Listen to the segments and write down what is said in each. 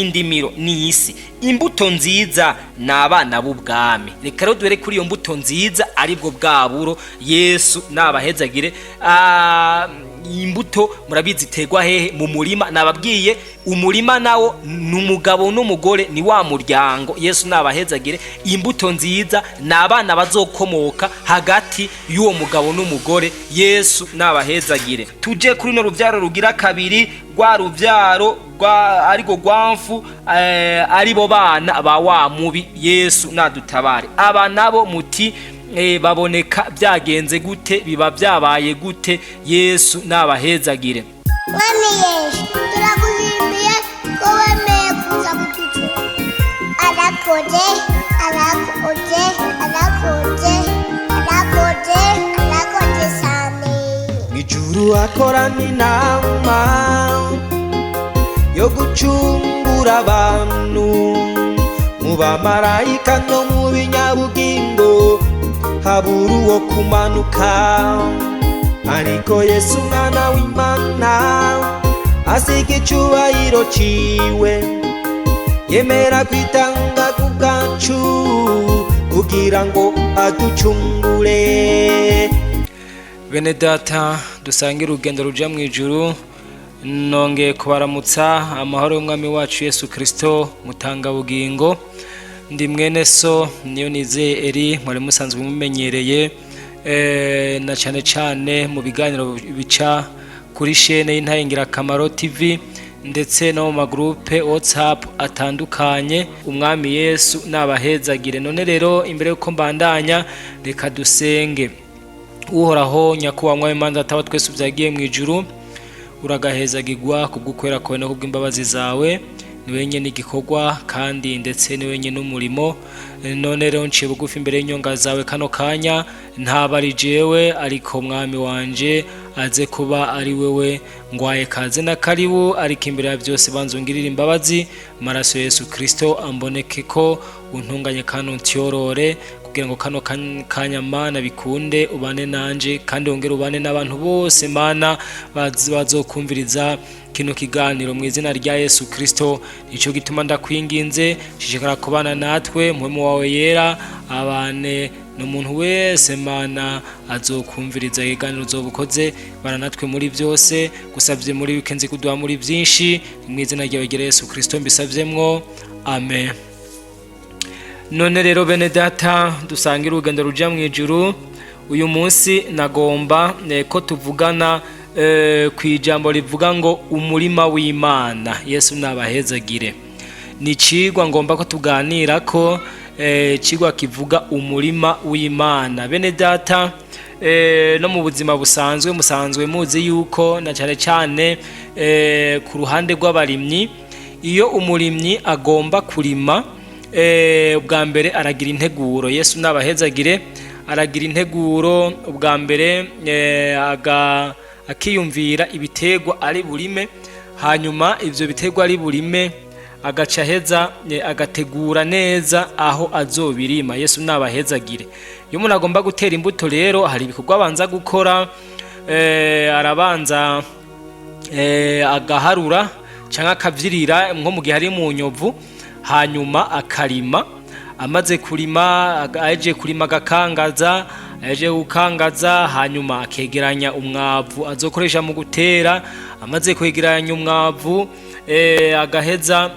indimiro ni isi, imbuto nziza n'abana b'ubwami. Reka rero duhere kuri iyo mbuto nziza aribwo bwaburo. Yesu nabahezagire. Imbuto murabizi tegwa hehe? Mu murima. Nababwiye umurima nawo n'umugabo n'umugore, ni wa muryango. Yesu nabahezagire. Imbuto nziza n'abana bazokomoka hagati y'uwo mugabo n'umugore. Yesu nabahezagire. Tuje kuri no ruvyaro rugira kabiri, rwa ruvyaro ariko rwamfu, aribo bana ba wa mubi. Yesu nadutabare. Aba nabo muti baboneka byagenze gute? Biba byabaye gute? Yesu nabahezagire. Mwami Yesu, turaguhimbiye ko wemeye kuza kutucura. Arakoze cyane. Mw'ijuru akorana inama yo gucungura abantu, mu bamarayika no mu binyabugingo habura uwo kumanuka, ariko Yesu umwana w'Imana asiga icubahiro ciwe, yemera kwitanga ku bwacu kugira ngo aducungure. Bene data, dusangira urugendo ruja mu ijuru. Nongeye kubaramutsa amahoro y'umwami wacu Yesu Kristo mutanga bugingo. Ndi mwene so niyo nize eri, mwari musanzwe mumenyereye na cyane cyane mu biganiro bica kuri chaîne y'Intayengira Kamaro TV ndetse no mu magroupe WhatsApp atandukanye. Umwami Yesu nabahezagire. None rero imbere yuko mbandanya, reka dusenge. Uhoraho nyakubahwa Imana Data wa twese ubyagiye mu ijuru, uragahezagirwa kubw'ukwera kwawe no kubw'imbabazi zawe. Ni wenyine igikorwa kandi ndetse ni wenyine umurimo. None rero nciye bugufi imbere y'inyonga zawe kano kanya, ntabari jewe ariko mwami wanje aze kuba ari wewe. Ngwaye kaze na karibu, ariko imbere ya byose banzungirira imbabazi. Maraso Yesu Kristo amboneke ko untunganye kandi untyorore, kugira ngo kano kanya Mana bikunde ubane nanje kandi wongere ubane n'abantu bose Mana bazokumviriza kino kiganiro mu izina rya Yesu Kristo. Nico gituma ndakwinginze, shishikara kubana natwe, muhemu wawe yera abane n'umuntu wese Mana azokumviriza ikiganiro uzobukoze. Bana natwe muri byose, gusabye muri weekend kuduha muri byinshi, mu izina rya Yesu Kristo mbisavyemwo, amen. None rero bene data, dusangira urugendo ruja mu ijuru. Uyu munsi nagomba ko tuvugana kwijambo rivuga ngo umurima w'Imana. Yesu nabahezagire. Ni cigwa ngomba ko tuganira ko cigwa kivuga umurima w'Imana. Bene data, no mu buzima busanzwe musanzwe muzi yuko na cyane cyane ku ruhande rw'abarimyi, iyo umurimyi agomba kurima, ubwa mbere aragira integuro. Yesu nabahezagire. Aragira integuro ubwa mbere, akiyumvira ibitegwa ari burime, hanyuma ivyo bitegwa ari burime agaca heza agategura neza aho azobirima. Yesu nabahezagire. Iyo umuntu agomba gutera imbuto rero hari ibikorwa abanza gukora. Arabanza agaharura canke akavyirira nko mu gihe ari mu nyovu, hanyuma akarima. Amaze kurima, aje kurima agakangaza, aje gukangaza, hanyuma akegeranya umwavu azokoresha mu gutera. Amaze kwegeranya umwavu, agaheza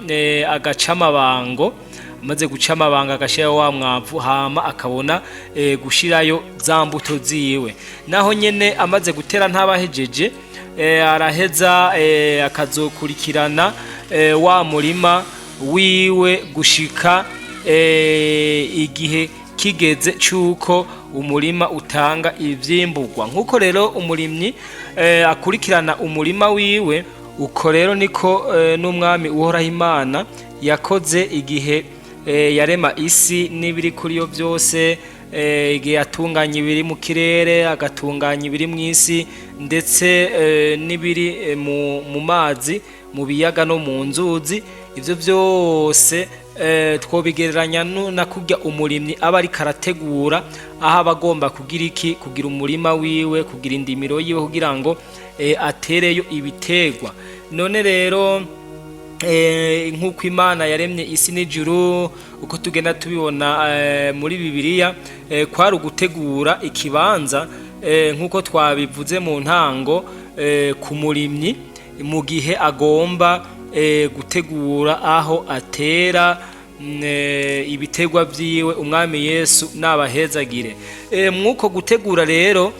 agaca amabango. Amaze guca amabanga agashiraho wa mwavu, hama akabona gushirayo za mbuto ziwe. Naho nyene amaze gutera ntabahejeje, araheza akazokurikirana wa murima wiwe gushika igihe kigeze cyuko umurima utanga ivyimburwa. Nkuko rero umurimyi akurikirana umurima wiwe, uko rero niko n'umwami uhoraho Imana yakoze igihe yarema isi n'ibiri kuri yo byose. Igihe yatunganya ibiri mu kirere, agatunganya ibiri mu isi ndetse n'ibiri mu mazi, mu biyaga no mu nzuzi. Ivyo byose twobigereranya na kurya umurimyi aba ari karategura aho abagomba kugira iki, kugira umurima wiwe, kugira indimiro yiwe kugira ngo atereyo ibitegwa. None rero nk'uko Imana yaremye isi n'ijuru uko tugenda tubibona muri Bibiliya kwari ugutegura ikibanza nk'uko twabivuze mu ntango ku murimyi mu gihe agomba gutegura aho atera ibitegwa vyiwe umwami Yesu nabahezagire. Mwuko gutegura rero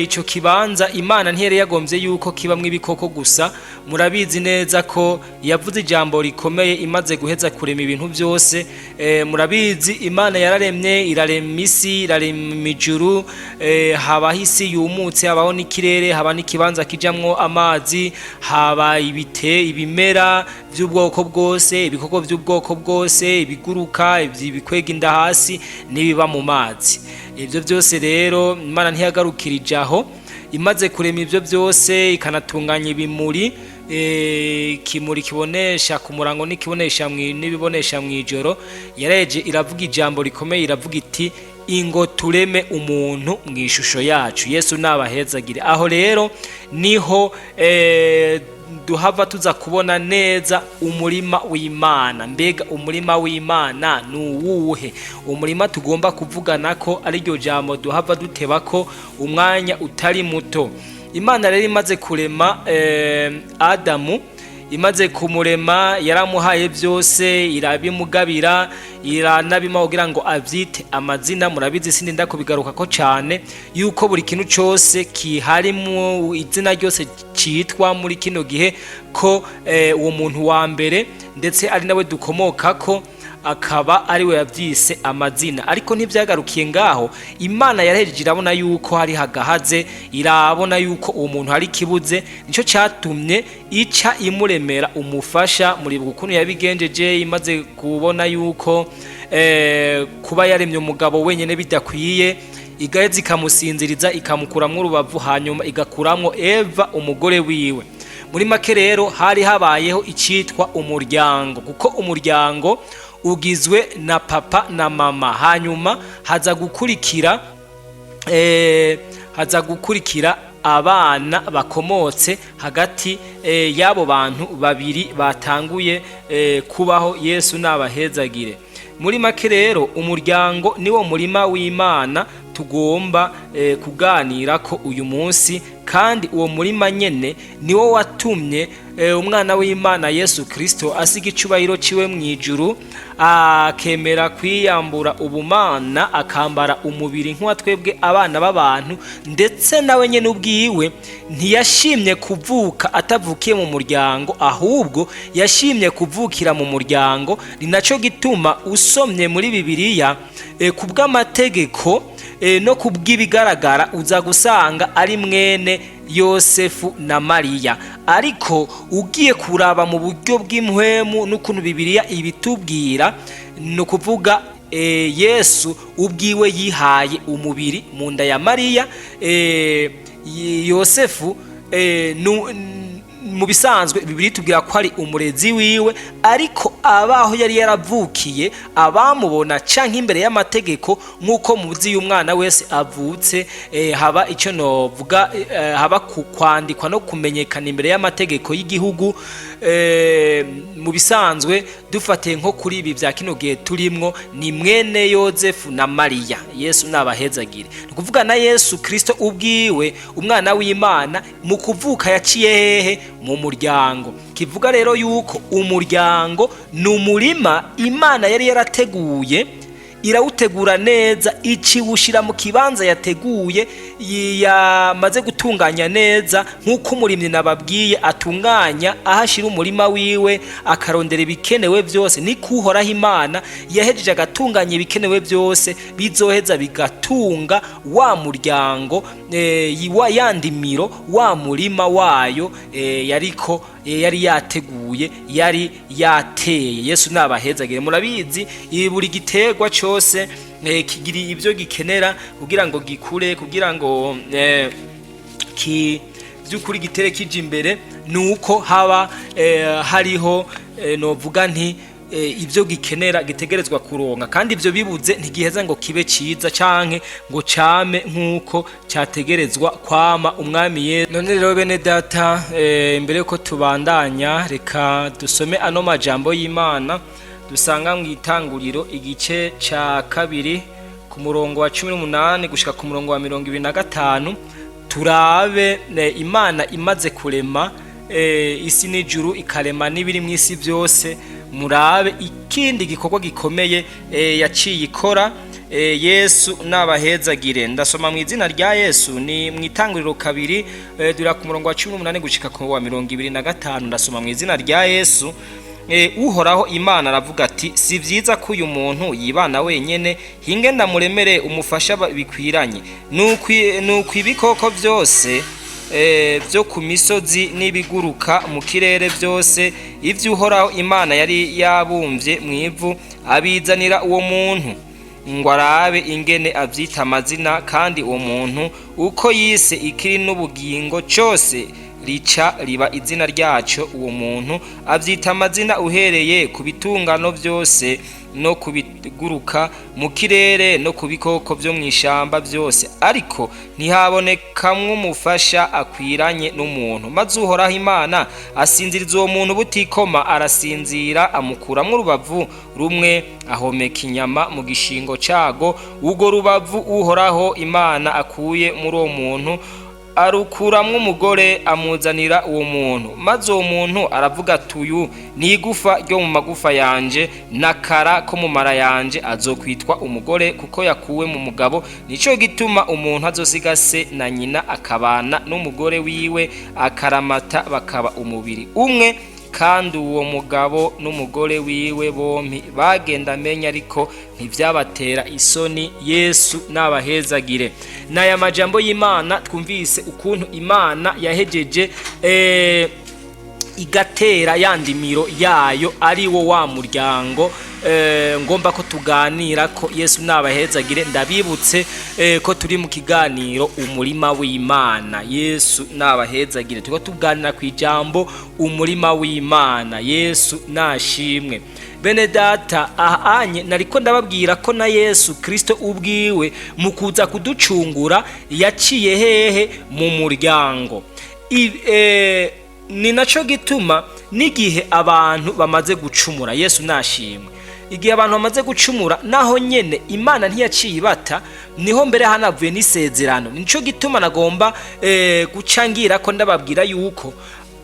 ico kibanza Imana ntiyari yagombye yuko kibamwe ibikoko gusa. Murabizi neza ko yavuze ijambo rikomeye imaze guheza kurema ibintu byose. Murabizi Imana yararemye, irarema isi, irarema ijuru, habaho isi yumutse, habaho n'ikirere, haba n'ikibanza kijamwo amazi, haba ibimera by'ubwoko bwose, ibikoko by'ubwoko bwose, ibiguruka, ibikwega inda hasi n'ibiba mu mazi. Ibyo byose rero Imana ntiyagarukirije aho, imaze kurema ibyo byose ikanatunganya ibimuri, kimuri kibonesha ku murango n'ibibonesha mu ijoro. Yareje iravuga ijambo rikomeye, iravuga iti ingo tureme umuntu mu ishusho yacu. Yesu nabahezagire. Aho rero niho duhava tuza kubona neza umurima w'Imana. Mbega umurima w'Imana nuwuhe? Umurima tugomba kuvugana ko ari ryo jambo duhava duteba ko umwanya utari muto. Imana rero imaze kurema Adamu, imaze kumurema yaramuhaye byose, irabimugabira, iranabima kugira ngo avyite amazina. Murabizi sindi ndakubigaruka ko cyane yuko buri kintu cyose kiharimo izina ryose citwa muri kino gihe ko uwo muntu wa mbere ndetse ari nawe dukomoka ko akaba ari we yavyise amazina. Ariko ntibyagarukiye ngaho, Imana yarejeje irabona yuko hari hagahaze, irabona yuko uwo muntu hari kibuze, nico cyatumye ica imuremera umufasha. Muri ukuntu yabigenjeje, imaze kubona yuko kuba yaremye umugabo wenyene bidakwiye, igaheza ikamusinziriza ikamukuramwo urubavu, hanyuma igakuramwo Eva umugore wiwe. Muri make rero hari habayeho icitwa umuryango, kuko umuryango ugizwe na papa na mama, hanyuma haza gukurikira abana bakomotse hagati y'abo bantu babiri batanguye kubaho. Yesu nabahezagire. Muri make rero umuryango niwo murima w'Imana tugomba kuganira ko uyu munsi, kandi uwo murima nyene niwo watumye umwana w'Imana Yesu Kristo asiga icubahiro ciwe mu ijuru, akemera kwiyambura ubumana, akambara umubiri nk'uwa twebwe abana b'abantu. Ndetse nawe nyene ubwiwe ntiyashimye kuvuka atavukiye mu muryango, ahubwo yashimye kuvukira mu muryango. Ni naco gituma usomye muri Bibiliya kubw'amategeko no kubw'ibigaragara uza gusanga ari mwene Yosefu na Mariya. Ariko ugiye kuraba mu buryo bw'impwemu n'ukuntu Bibiliya ibitubwira, no kuvuga Yesu ubwiwe yihaye umubiri mu nda ya Mariya. Yosefu mu bisanzwe Bibiliya itubwira ko ari umurezi wiwe, ariko abaho yari yaravukiye, abamubona canke imbere y'amategeko nk'uko muzi y'umwana wese avutse, haba icyo novuga, haba kwandikwa no kumenyekana imbere y'amategeko y'igihugu. Mu bisanzwe dufatiye nko kuri ibi bya kino gihe turimwo, ni mwene Yosefu na Mariya. Yesu nabahezagire. Nukuvuga na Yesu Kristo ubwiwe umwana w'Imana mu kuvuka yaciye hehe? Mu muryango. Kivuga rero yuko umuryango ni umurima Imana yari yarateguye, irawutegura neza, iciwushira mu kibanza yateguye, yamaze gutunganya neza nk'uko umurimyi nababwiye atunganya ahashira umurima wiwe, akarondera ibikenewe byose. Ni kuhoraho Imana yahejeje agatunganya ibikenewe byose bizoheza bigatunga wa muryango, yandimiro, wa murima wayo yari yateguye, yari yateye. Yesu nabahezagire. Murabizi buri giterwa cyose kigira ibyo gikenera kugira ngo gikure, kugira ngo by'ukuri gitere kije imbere. Nuko haba hariho novuga nti ibyo gikenera gitegerezwa kuronka, kandi ibyo bibuze ntigiheza ngo kibe ciza canke ngo came nk'uko cyategerezwa kwama umwami Yesu. None rero bene data, mbere yuko tubandanya, reka dusome ano majambo y'Imana dusanga mu Itanguriro igice ca 2 ku murongo wa 18 gushika ku murongo wa 25. Turabe Imana imaze kurema isi n'ijuru, ikarema n'ibiri mu isi byose. Murabe ikindi gikorwa gikomeye yaciye ikora. Yesu nabahezagire. Ndasoma mu izina rya Yesu, ni mu Itanguriro 2 dura ku murongo wa 18 gushika ku wa 25. Ndasoma mu izina rya Yesu. Uhoraho Imana aravuga ati, si vyiza ko uyu muntu yibana wenyene, hinge ndamuremere umufasha bikwiranye. Nuko ibikoko byose byo ku misozi n'ibiguruka mu kirere byose, ivyo Uhoraho Imana yari yabumvye mu ivu, abizanira uwo muntu ngo arabe ingene avyita amazina. Kandi uwo muntu uko yise ikiri n'ubugingo cyose rica riba izina ryaco. Uwo muntu avyita amazina uhereye ku bitungano byose no kubiguruka mu kirere no kubikoko byo mw'ishamba byose, ariko ntihabonekamwe umufasha akwiranye n'umuntu. Maze Uhoraho Imana asinziriza uwo muntu butikoma, arasinzira, amukuramwo urubavu rumwe, ahomeka inyama mu gishingo cago. Urwo rubavu Uhoraho Imana akuye muri uwo muntu arukuramwo umugore, amuzanira uwo muntu. Maze uwo muntu aravuga ati, uyu ni igufa ryo mu magufa yanje, n'akara ko mu mara yanje, azokwitwa umugore kuko yakuwe mu mugabo. Nico gituma umuntu azosiga se na nyina, akabana n'umugore wiwe, akaramata, bakaba umubiri umwe. Kandi uwo mugabo n'umugore wiwe bompi bagenda amenya, ariko ntivyabatera isoni. Yesu nabahezagire. Naya majambo y'Imana twumvise ukuntu Imana yahejeje igatera yandimiro yayo, ari wo wa muryango ngomba ko tuganira ko. Yesu nabahezagire. Ndabibutse ko turi mu kiganiro Umurima w'Imana. Yesu nabahezagire. Tuko tuganira ku ijambo Umurima w'Imana. Yesu nashimwe. Bene data, ahanye nariko ndababwira ko na Yesu Kristo ubwiwe mu kuza kuducungura yaciye hehe? Mu muryango. Ni naco gituma n'igihe abantu bamaze gucumura, Yesu nashimwe, igihe abantu bamaze gucumura naho nyene Imana ntiyaciye ibata, niho mbere hanavuye n'isezerano. Nico gituma nagomba gucangira ko ndababwira yuko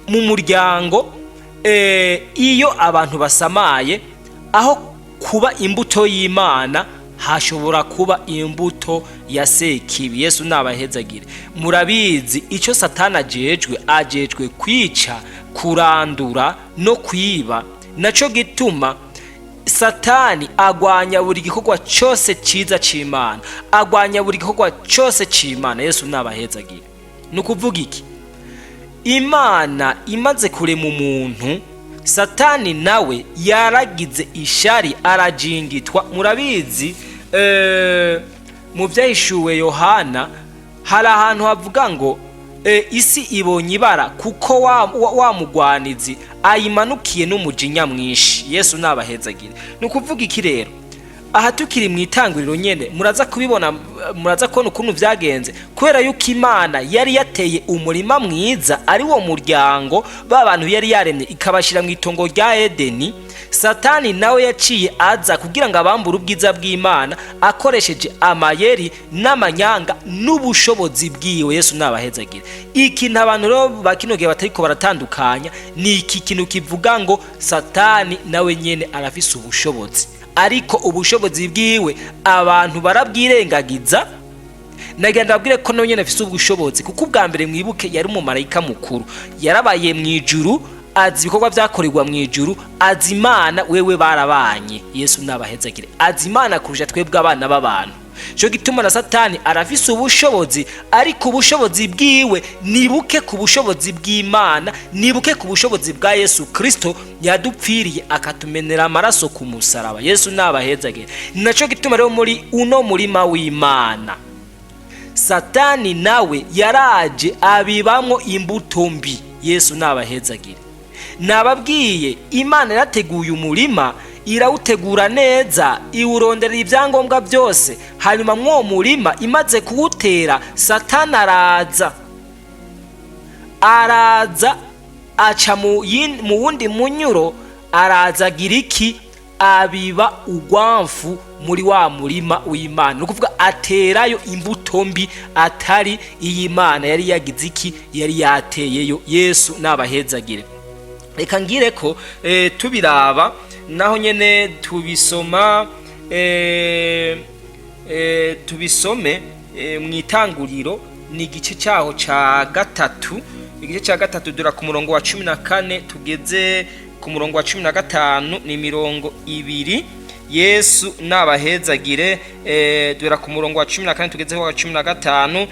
mu muryango iyo abantu basamaye, aho kuba imbuto y'Imana hashobora kuba imbuto ya sekibi. Yesu nabahezagire. Murabizi ico Satani ajejwe kwica, kurandura no kwiba. Naco gituma Satani agwanya buri gikorwa cyose ciza c'Imana, agwanya buri gikorwa cyose c'Imana. Yesu nabahezagire. Nukuvuga iki? Imana imaze kurema umuntu, Satani nawe yaragize ishari, arajingitwa. Murabizi mu Vyahishuwe Yohana hari ahantu havuga ngo isi ibonye ibara kuko wa mugwanizi ayimanukiye n'umujinya mwinshi. Yesu nabahezagire. Nukuvuga iki rero? Aha tukiri mu Itanguriro nyene muraza kubibona, muraza kubona ukuntu vyagenze, kubera yuko Imana yari yateye umurima mwiza, ari wo muryango b'abantu yari yaremye, ikabashira mu itongo rya Edeni. Satani nawe yaciye aza kugira ngo abambure ubwiza bw'Imana akoresheje amayeri n'amanyanga n'ubushobozi bwiwe. Yesu nabahezagire. Iki abantu rero bakinogiye batariko baratandukanya, ni iki kintu kivuga ngo Satani nawe nyene arafise ubushobozi, ariko ubushobozi bwiwe abantu barabwirengagiza. Nagenda babwire ko nawe nyene afise ubushobozi, kuko ubwa mbere mwibuke yari umumarayika mukuru, yarabaye mu ijuru, azi ibikorwa vyakorerwa mu ijuru, azi Imana. Wewe barabanye. Yesu nabahezagire. Azi Imana kurusha twebwe abana b'abantu. Cyo gituma na Satani arafise ubushobozi, ariko ubushobozi bwiwe nibuke ku bushobozi bw'Imana, nibuke ku bushobozi bwa Yesu Kristo yadupfiriye akatumenera amaraso ku musaraba. Yesu nabahezagire. Naco gituma rero muri uno murima w'Imana, Satani nawe yaraje abibamwo imbuto mbi. Yesu nabahezagire. Nababwiye Imana yarateguye umurima, irawutegura neza, iwuronderera ibyangombwa byose. Hanyuma mwo murima imaze kuwutera, Satani araza aca mu wundi munyuro, araza agira iki? Abiba ugwamfu muri wa murima w'Imana. Ni ukuvuga aterayo imbuto mbi atari iy'Imana yari yagize iki? Yari yateyeyo. Yesu nabahezagire. Reka ngire ko tubiraba naho nyene tubisome mu Itanguriro, ni igice cyaho ca gatatu. Igice ca gatatu dura ku murongo wa 14 tugeze ku murongo wa 15 ni mirongo ibiri. Yesu nabahezagire. Dura ku murongo wa 14 tugeze wa 15.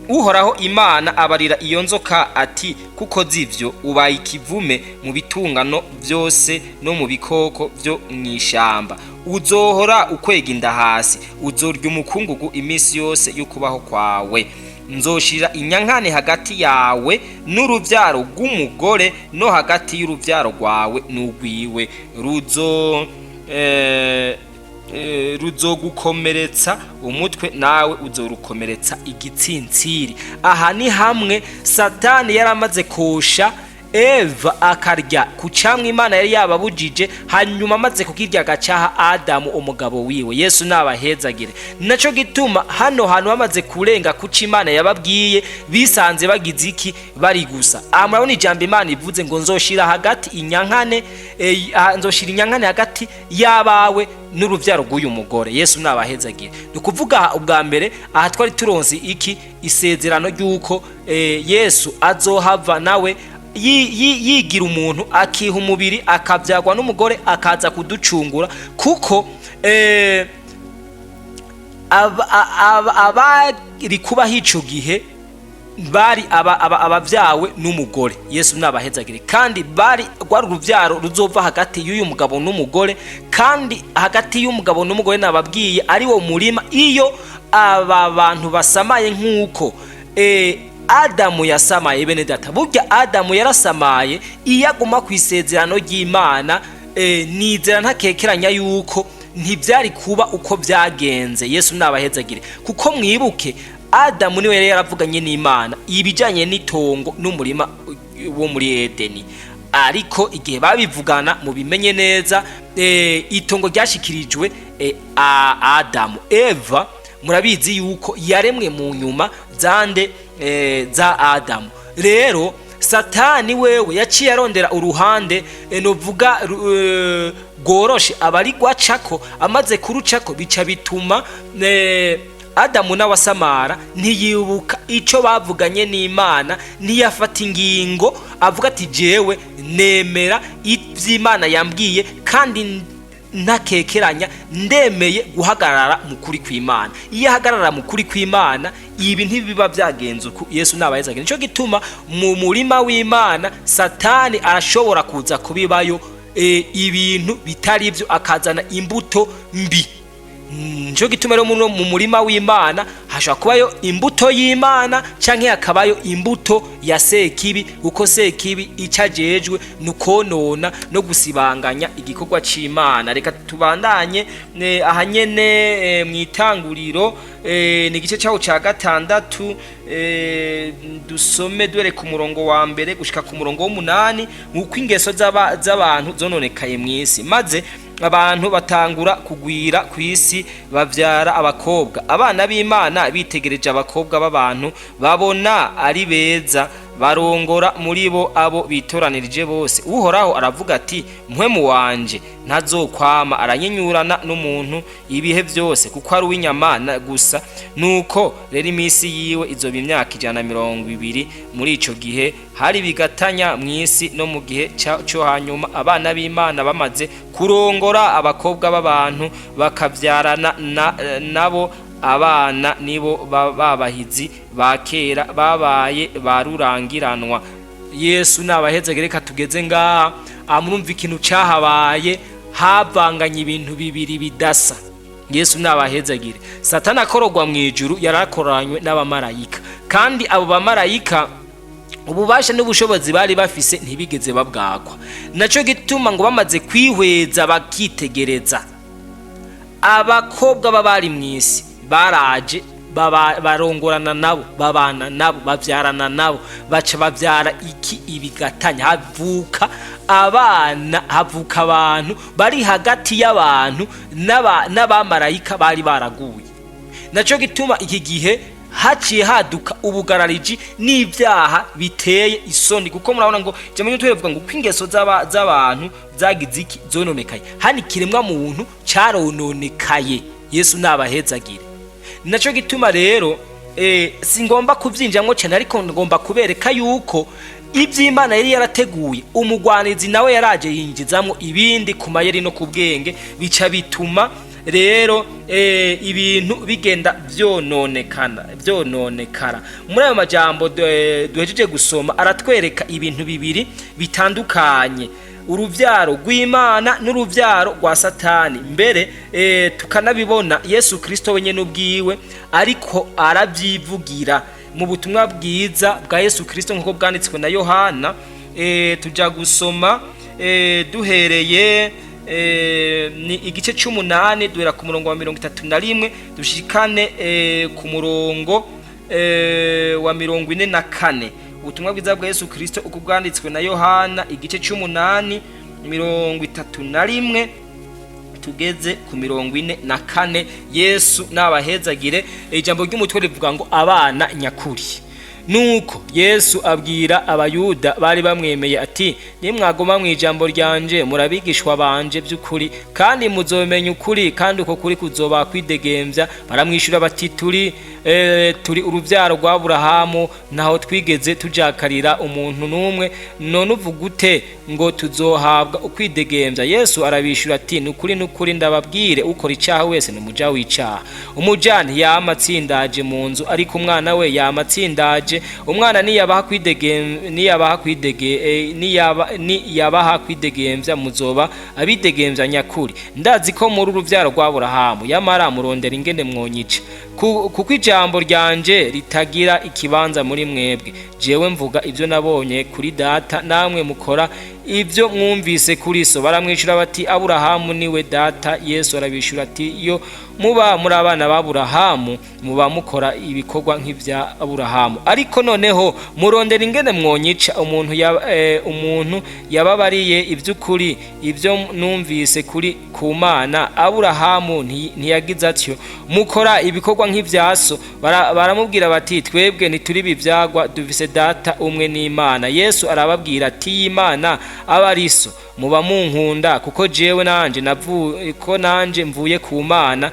Uhoraho Imana abarira iyo nzoka ati, kuko zivyo ubaye ikivume mu bitungano byose no mu bikoko byo mw'ishamba, uzohora ukwega inda hasi, uzorya umukungugu iminsi yose y'ukubaho kwawe. Nzoshira inyankane hagati yawe n'uruvyaro rw'umugore no hagati y'uruvyaro rwawe n'urwiwe, ruzogukomeretsa umutwe nawe uzorukomeretsa igitsintsiri. Aha ni hamwe Satani yaramaze kosha Eva akarya ku camwa Imana yari yababujije, hanyuma amaze kukirya agacaha Adamu umugabo wiwe. Yesu nabahezagire. Naco gituma hano hantu bamaze kurenga kuca Imana yababwiye, bisanze bagize iki? Bari gusa. Murabona ijambo Imana ivuze ngo nzoshira hagati inyankane, nzoshira inyankane hagati yabawe n'uruvyaro rw'uyu mugore. Yesu nabahezagire. Nukuvuga ubwa mbere aha twari turonse iki? Isezerano ry'uko Yesu azohava nawe yigira umuntu, akiha umubiri, akabyagwa n'umugore, akaza kuducungura. Kuko abari kubaho ico gihe bari abavyawe n'umugore. Yesu nabahezagire. Kandi bari rwari uruvyaro ruzova hagati y'uyu mugabo n'umugore, kandi hagati y'umugabo n'umugore nababwiye ari wo murima. Iyo aba bantu basamaye nk'uko Adamu yasamaye, bene data, burya Adamu yarasamaye, iyo aguma ku isezerano ry'Imana, nizera ntakekeranya yuko ntibyari kuba uko byagenze. Yesu nabahezagire. Kuko mwibuke Adamu niwe yari yaravuganye n'Imana ibijanye n'itongo n'umurima wo muri Edeni, ariko igihe babivugana mu bimenye neza, itongo ryashikirijwe Adamu. Eva murabizi yuko yaremwe mu nyuma za Adamu. Rero Satani wewe yaciye arondera uruhande novuga goroshe abari gwacako, amaze kurucako bica bituma Adamu n'awasamara ntiyibuka ico bavuganye n'Imana, ntiyafata ingingo avuga ati jewe nemera ivy'Imana yambwiye kandi ntakekeranya, ndemeye guhagarara mu kuri kw'Imana. Iyo ahagarara mu kuri kw'Imana, ibi ntibiba byagenze uko. Yesu nabahezagire. Nico gituma mu murima w'Imana Satani arashobora kuza kubibayo ibintu bitari byo, akazana imbuto mbi. Nico gituma rero mu murima w'Imana hashobora kubayo imbuto y'Imana canke hakabayo imbuto ya Sekibi, kuko Sekibi icajejwe nukonona no gusibanganya igikorwa c'Imana. Reka tubandanye ahanyene mu Itanguriro, ni igice cyaho ca gatandatu, dusome dore ku murongo wa mbere gushika ku murongo w'8, nk'uko ingeso z'abantu zononekaye mw'isi, maze abantu batangura kugwira ku isi, bavyara abakobwa. Abana b'Imana bitegereje abakobwa b'abantu, babona ari beza, barongora muri bo abo bitoranirije bose. Uhoraho aravuga ati, mpwemu wanje ntazokwama aranyenyurana n'umuntu ibihe byose, kuko ari uw'inyama gusa. Nuko rero iminsi yiwe izoba imyaka 120. Muri ico gihe hari bigatanya mw'isi no mu gihe cyo hanyuma, abana b'Imana bamaze kurongora abakobwa b'abantu bakavyarana nabo, abana nibo babahizi ba kera babaye barurangiranwa. Yesu nabahezagire. Reka tugeze ngaha, amurumva ikintu cahabaye, havanganye ibintu bibiri bidasa. Yesu nabahezagire. Satani akorogwa mu ijuru yarakoranywe n'abamarayika, kandi abo bamarayika ububasha n'ubushobozi bari bafise ntibigeze babwakwa. Naco gituma ngo bamaze kwihweza bakitegereza, abakobwa babari mw'isi baraje barongorana nabo, babana nabo, bavyarana nabo, baca bavyara ibigatanya, havuka abana, havuka abantu bari hagati y'abantu n'abamarayika bari baraguye. Naco gituma iki gihe haciye haduka ubugarariji n'ivyaha biteye isoni, kuko murabona ngo jamwe turevuga ngo kwingeso z'abantu zagize iki zononekaye, hani kiremwa muntu carononekaye. Yesu nabahezagire. Naco gituma rero singomba kuvyinjamwo cyane, ariko ngomba kubereka yuko ivy'Imana yari yarateguye, umugwanizi nawe yaraje yinjizamwo ibindi ku mayeri no ku bwenge, bica bituma rero ibintu bigenda vyononekara. Muri ayo majambo duhejeje gusoma aratwereka ibintu bibiri bitandukanye, uruvyaro rw'Imana n'uruvyaro rwa Satani. Mbere tukanabibona Yesu Kristo wenyene ubwiwe ariko aravyivugira mu butumwa bwiza bwa Yesu Kristo nk'uko bwanditswe na Yohana. Tuja gusoma duhereye ni igice c'8 duhera ku murongo wa 31 dushikane ku murongo wa 44. Ubutumwa bwiza bwa Yesu Kristo uko bwanditswe na Yohana igice c'8 31 tugeze ku 44. Yesu nabahezagire. Ijambo ry'umutwe rivuga ngo abana nyakuri. Nuko Yesu abwira abayuda bari bamwemeye ati, nimwagoma mu ijambo ryanje murabigishwa banje by'ukuri, kandi muzomenya ukuri, kandi uko kuri kuzoba kwidegemvya. Baramwishura bati, turi uruvyaro rwa Aburahamu, naho twigeze tujakarira umuntu numwe, none uvugute ngo tuzohabwa ukwidegemvya? Yesu arabishura ati, nukuri ndababwire, ukora icaha wese n'umuja w'icaha. Umuja ntiyamatsindaje mu nzu, ariko umwana we yamatsindaje. Umwana niyabaha kwidegemvya muzoba abidegemvya nyakuri. Ndazi ko muri uruvyaro rwa Aburahamu, yamara murondera ingene mwonyica, kuko ijambo ryanje ritagira ikibanza muri mwebwe. Jewe mvuga ivyo nabonye kuri data, namwe mukora ivyo mwumvise kuri so. Baramwishura bati, Aburahamu niwe data. Yesu arabishura ati, iyo muba muri abana b'Aburahamu muba mukora ibikorwa nk'ivya Aburahamu. Ariko noneho murondera ingene mwonyica. Umuntu yababariye ivy'ukuri, ivyo numvise kuri ku Mana. Aburahamu ntiyagize atyo. Mukora ibikorwa nk'ivyaso. Baramubwira bati, twebwe ntituri bivyagwa, dufise data umwe n'Imana. Yesu arababwira ati, Imana aba ari so, muba munkunda kuko jewe nanje mvuye ku Mana,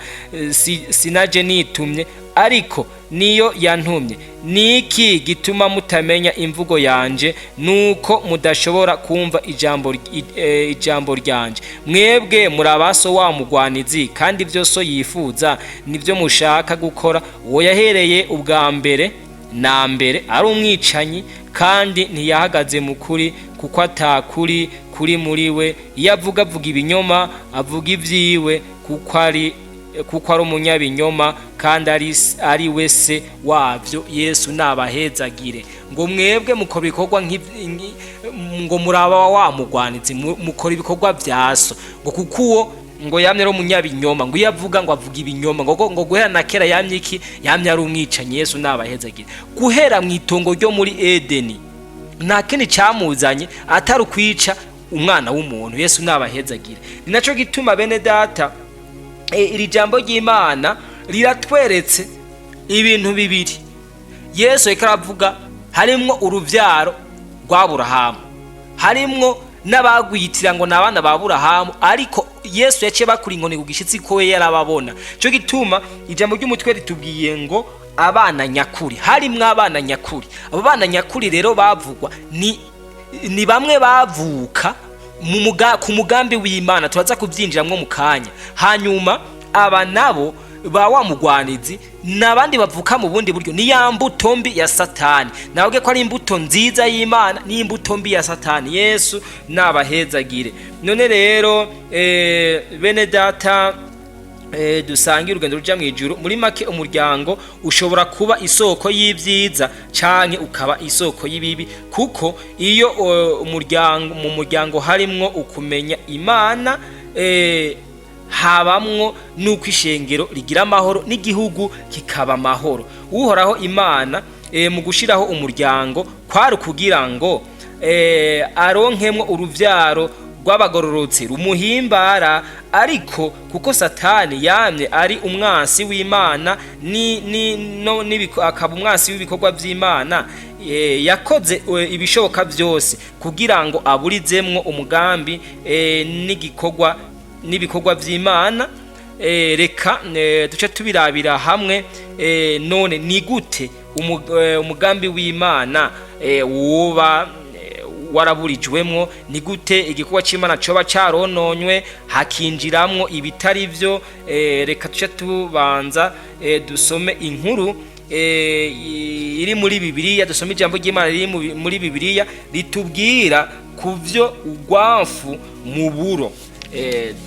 sinaje nitumye, ariko niyo yantumye. Niki gituma mutamenya imvugo yanje? Nuko mudashobora kumva ijambo ryanje. Mwebwe murabaso wa mugwanizi, kandi ivyo so yifuza nivyo mushaka gukora. Uwo yahereye ubwa mbere na mbere ari umwicanyi, kandi ntiyahagaze mu kuri, kuko atakuri kuri muri we. Iyo avuga ibinyoma, avuga ivyiwe, kuko ari umunyabinyoma, kandi ari we se wavyo. Yesu nabahezagire. Ngo mwebwe mukora ibikorwa ngo muraba wa mugwanizi, mukora ibikorwa vyaso, ngo kuko uwo ngo yamye ari umunyabinyoma, ngo yavuga ngo avuga ibinyoma, ngo guhera na kera yamye ari umwicanyi. Yesu nabahezagire. Guhera mu itongo ryo muri Edeni nta kindi camuzanye atari kwica umwana w'umuntu. Yesu nabahezagire. Ni naco gituma bene data, iri jambo ry'Imana riratweretse ibintu bibiri. Yesu ikaravuga harimwo uruvyaro rwa Aburahamu, harimwo n'abagwitira ngo nabana ba Aburahamu, ariko Yesu yaciye bakuri inkoni ku gishitsi ko yarababona. Cyo gituma ijambo ry'umutwe ritubwiye ngo abana nyakuri. Harimwo abana nyakuri. Abo bana nyakuri rero bavugwa ni bamwe bavuka ku mugambi w'Imana, turaza kuvyinjiramwo mu kanya. Hanyuma aba nabo ba wa mugwanizi nabandi bavuka mu bundi buryo, ni ya mbuto mbi ya Satani. Nababwiye ko ari imbuto nziza y'Imana ni imbuto mbi ya Satani. Yesu nabahezagire. None rero bene data, dusangira urugendo ruja mu ijuru. Muri make umuryango ushobora kuba isoko y'ivyiza canke ukaba isoko y'ibibi, kuko iyo mu muryango harimwo ukumenya Imana, habamwo nuko ishengero rigira amahoro n'igihugu kikaba amahoro. Uhoraho Imana mu gushiraho umuryango kwari kugira ngo aronkemwo uruvyaro rw'abagororotsi rumuhimbara, ariko kuko Satani yamye ari umwansi w'Imana akaba umwansi w'ibikorwa vy'Imana, yakoze ibishoboka byose kugira ngo aburizemwo umugambi n'ibikorwa vy'Imana. Reka duce tubirabira hamwe. None ni gute umugambi w'Imana woba waraburijwemwo? Ni gute igikorwa c'Imana coba carononywe hakinjiramwo ibitari vyo? Reka tuce tubanza dusome inkuru iri muri Bibiliya, dusome ijambo ry'Imana riri muri Bibiliya ritubwira kuvyo urwamfu mu buro.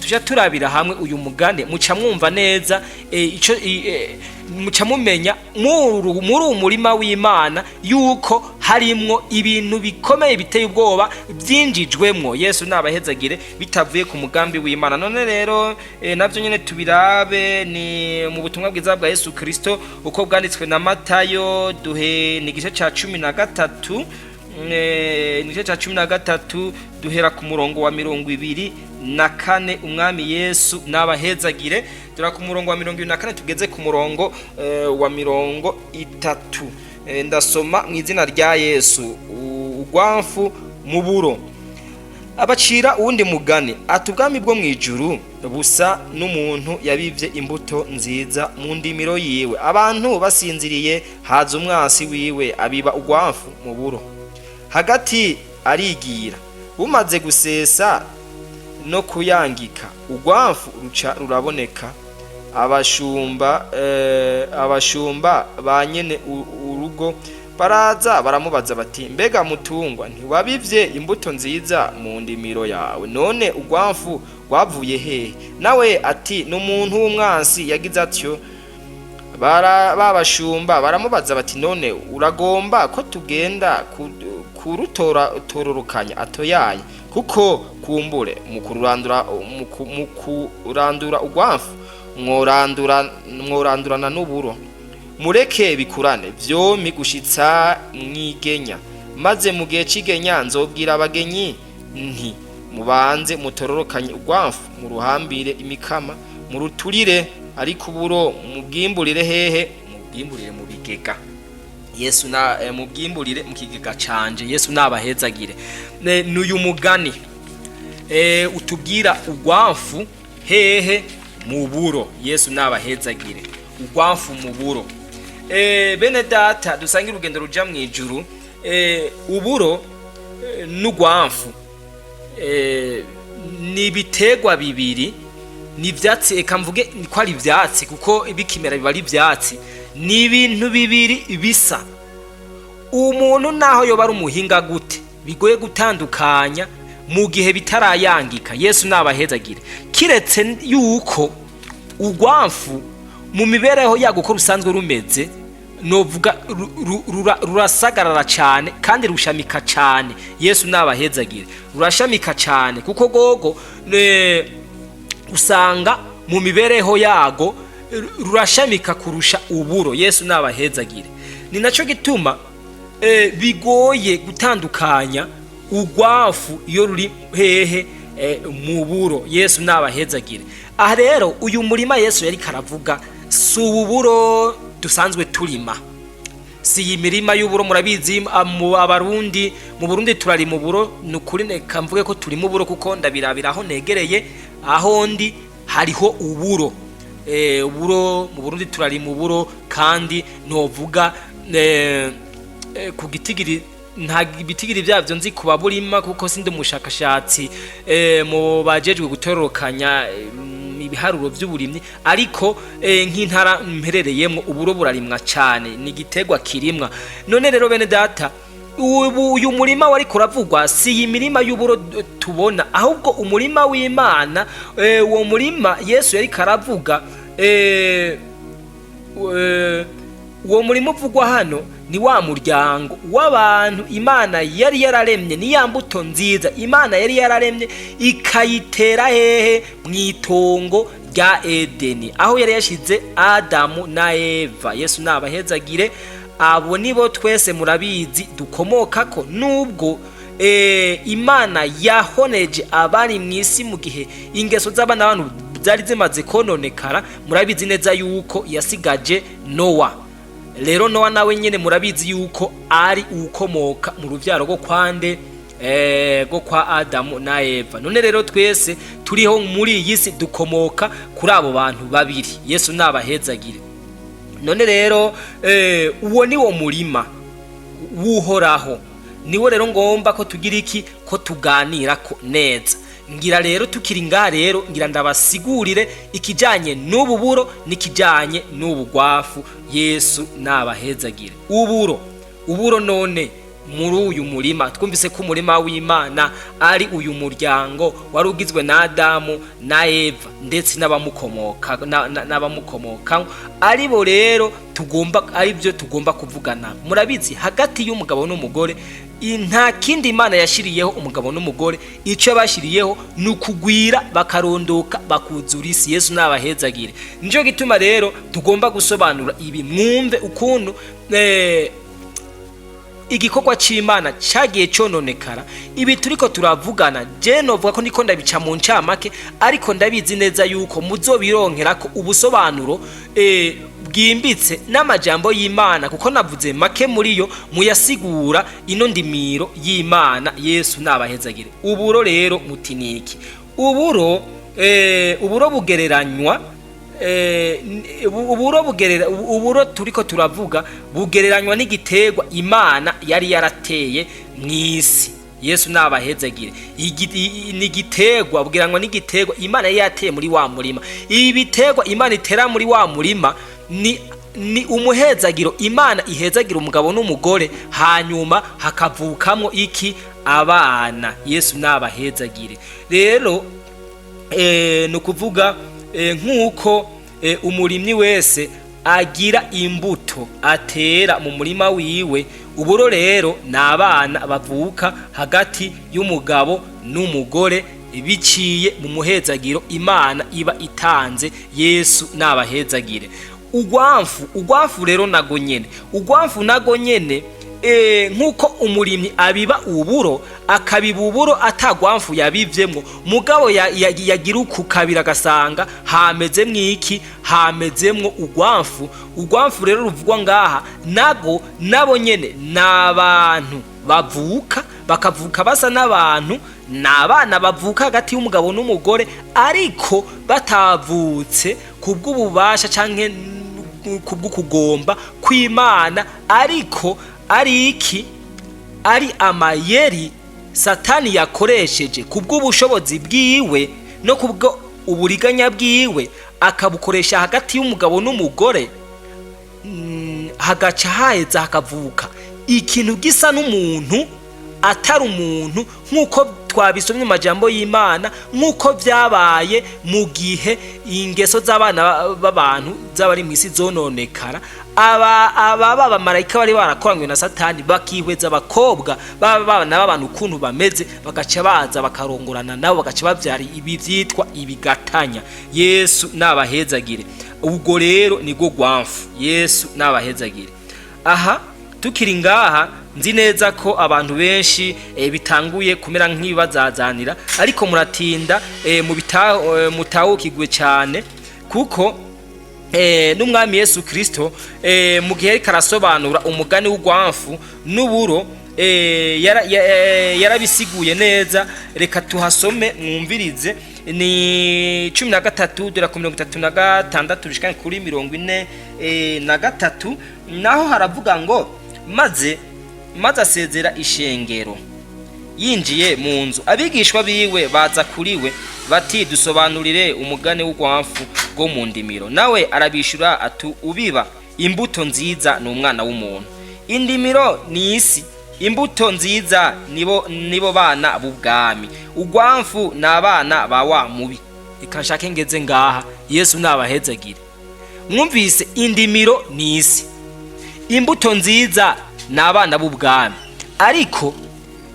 Tuja turabira hamwe uyu mugani, muca mwumva neza ico muca mumenya muri umurima w'Imana yuko harimwo ibintu bikomeye biteye ubwoba byinjijwemwo. Yesu nabahezagire bitavuye ku mugambi w'Imana. None rero navyo nyene tubirabe ni mu butumwa bwiza bwa Yesu Kristo uko bwanditswe na Matayo, duhe ni igice ca 13, igice ca 13 duhera ku murongo wa 24. Umwami Yesu nabahezagire, dura ku murongo wa 24 tugeze ku murongo wa 30. Ndasoma mu izina rya Yesu. Urwamfu mu buro. Abacira uwundi mugani ati ubwami bwo mu ijuru busa n'umuntu yabivye imbuto nziza mu ndimiro yiwe. Abantu basinziriye, haza umwasi wiwe abiba urwamfu mu buro, hagati arigira. Bumaze gusesa no kuyangika, urwamfu ruca ruraboneka. Abashumba ba nyene urugo baraza baramubaza bati, mbega mutungwa, ntiwabivye imbuto nziza mu ndimiro yawe, none urwamfu rwavuye hehe? Nawe ati, n'umuntu w'umwansi yagize atyo. Babashumba baramubaza bati, none uragomba ko tugenda kurutororokanya atoyaye? Kuko kumbure mu kurandura urwamfu mworandurana n'uburo. Mureke bikurane vyomi gushitsa mwigenya, maze mu gihe c'igenya nzobwira abagenyi nti, mubanze mutororokanye urwamfu, muruhambire imikama, muruturire, ariko uburo mubwimburire hehe? Mubwimburire mu bigega. Yesu mubwimburire mu kigega canje. Yesu nabahezagire. N'uyu mugani utubwira urwamfu hehe? Mu buro. Yesu nabahezagire. Urwamfu mu buro. Bene data dusangira urugendo ruja mu ijuru. Uburo n'urwamfu ni bitegwa bibiri, ni ivyatsi. Eka mvuge ko ari ivyatsi kuko ibikimera biba ari ivyatsi. Ni ibintu bibiri bisa. Umuntu naho yoba ari umuhinga gute, bigoye gutandukanya mu gihe bitarayangika. Yesu nabahezagire. Kiretse yuko urwamfu mu mibereho yaguko rusanzwe rumeze, novuga rurasagarara cyane kandi rushamika cyane. Yesu nabahezagire. Rurashamika cyane kuko gogo usanga mu mibereho yago rurashamika kurusha uburo. Yesu nabahezagire. Ni naco gituma bigoye gutandukanya urwafu iyo ruri hehe? Mu buro. Yesu nabahezagire. Aha rero uyu murima Yesu yari karavuga si uburo dusanzwe turima, si imirima y'uburo. Murabizi abarundi mu Burundi turari mu buro. Nukuri neka mvuge ko turi mu buro kuko ndabirabira aho negereye aho ndi hariho uburo. Uburo mu Burundi turari mu buro, kandi novuga ku gitigiri nta bitigiri byavyo nzi kuba burima kuko sindi umushakashatsi mu bajejwe gutororokanya ibiharuro by'uburimyi, ariko nk'intara mperereyemo uburo burarimwa cyane, ni gitegwa kirimwa. None rero bene data uyu murima wari kuravugwa si iyi mirima y'uburo tubona, ahubwo umurima w'Imana. Uwo murima Yesu yari karavuga, uwo murima uvugwa hano ni wa muryango w'abantu Imana yari yararemye, ni ya mbuto nziza Imana yari yararemye ikayitera hehe mw'itongo rya Edeni, aho yari yashize Adamu na Eva. Yesu nabahezagire. Abo nibo twese murabizi dukomokako, nubwo Imana yahoneje abari mw'isi mu gihe ingeso z'abana bantu zari zimaze kononekara. Murabizi neza yuko yasigaje Nowa. Rero Nowa nawe nyene murabizi yuko ari ukomoka mu ruvyaro rwo kwande go kwa Adamu na Eva. None rero twese turiho muri iyi si dukomoka kuri abo bantu babiri. Yesu nabahezagire. None rero uwo ni wo murima wuhoraho, niwo rero ngomba ko tugira iki, ko tuganira ko neza. Ngira rero tukiri ngaha rero ngira ndabasigurire ikijanye n'ububuro n'ikijanye n'ubugwafu. Yesu nabahezagire. Uburo none muri uyu murima twumvise ko umurima w'Imana ari uyu muryango wari ugizwe na Adamu na Eva ndetse n'abamukomoka aribo rero aribyo tugomba kuvugana. Murabizi hagati y'umugabo n'umugore nta kindi Imana yashiriyeho umugabo n'umugore, icyo bashiriyeho ni ukugwira bakarondoka bakuzura isi. Yesu nabahezagire. Nico gituma rero tugomba gusobanura ibi, mwumve ukuntu igikorwa c'Imana cagiye cononekara. Ibi turiko turavugana je novuga ko niko ndabica mu ncamake, ariko ndabizi neza yuko muzobironkerako ubusobanuro bwimbitse n'amajambo y'Imana, kuko navuze make muri yo muyasigura ino ndimiro y'Imana. Yesu nabahezagire. Uburo rero mutiniki, uburo bugereranywa uburo turiko turavuga bugereranywa n'igiterwa Imana yari yarateye mw'isi. Yesu nabahezagire. N'igiterwa bugereranywa n'igiterwa Imana yari yateye muri wa murima. Ibiterwa Imana itera muri wa murima ni umuhezagiro. Imana ihezagira umugabo n'umugore, hanyuma hakavukamwo iki, abana. Yesu nabahezagire. Rero nukuvuga nk'uko umurimyi wese agira imbuto atera mu murima wiwe, uburo rero n'abana bavuka hagati y'umugabo n'umugore biciye mu muhezagiro Imana iba itanze. Yesu nabahezagire. Ugwafu rero nago nyene nk'uko umurimyi abiba uburo akabiba uburo atagwamfu yabivyemwo, mugabo yagira ukukabira agasanga hamezemwo iki, hamezemwo ugwamfu rero ruvugwa ngaha nabo nyene n'abantu bakavuka basa n'abantu, n'abana bavuka hagati y'umugabo n'umugore, ariko batavutse kubw'ububasha canke kubw'ukugomba kw'Imana, ariko ari iki, ari amayeri Satani yakoresheje kubw'ubushobozi bwiwe no kubwo uburiganya bwiwe, akabukoresha hagati y'umugabo n'umugore, hagaca haheza hakavuka ikintu gisa n'umuntu atari umuntu, nk'uko twabisomye mu majambo y'Imana, nk'uko vyabaye mu gihe ingeso z'abana b'abantu z'abari mw'isi zononekara. Aba marayika bari barakoranywe na Satani bakihweza abakobwa b'abana b'abantu ukuntu bameze, bagaca baza bakarongorana nabo, bagaca bavyara ibi vyitwa ibigatanya. Yesu nabahezagire. Ubwo rero nigo gwamfu. Yesu nabahezagire. Aha tukiri ngaha nzi neza ko abantu benshi bitanguye kumera nk'ibazazanira, ariko muratinda mutawukigwe cyane, kuko n'umwami Yesu Kristo mu gihe ariko arasobanura umugani w'ugwamfu n'uburo yarabisiguye neza. Reka tuhasome mwumvirize. Ni 13:36 bishikanye kuri 43, naho haravuga ngo maze asezera ishengero, yinjiye mu nzu, abigishwa biwe baza kuriwe bati dusobanurire umugani w'ugwamfu go mu ndimiro. Nawe arabishura ati ubiba imbuto nziza n'umwana w'umuntu. Indimiro ni isi, imbuto nziza nibo bana b'ubwami, ugwamfu n'abana ba wa mubi. ikanshake ngeze ngaha Yesu nabahezagire. Mwumvise indimiro ni isi, imbuto nziza n'abana b'ubwami, ariko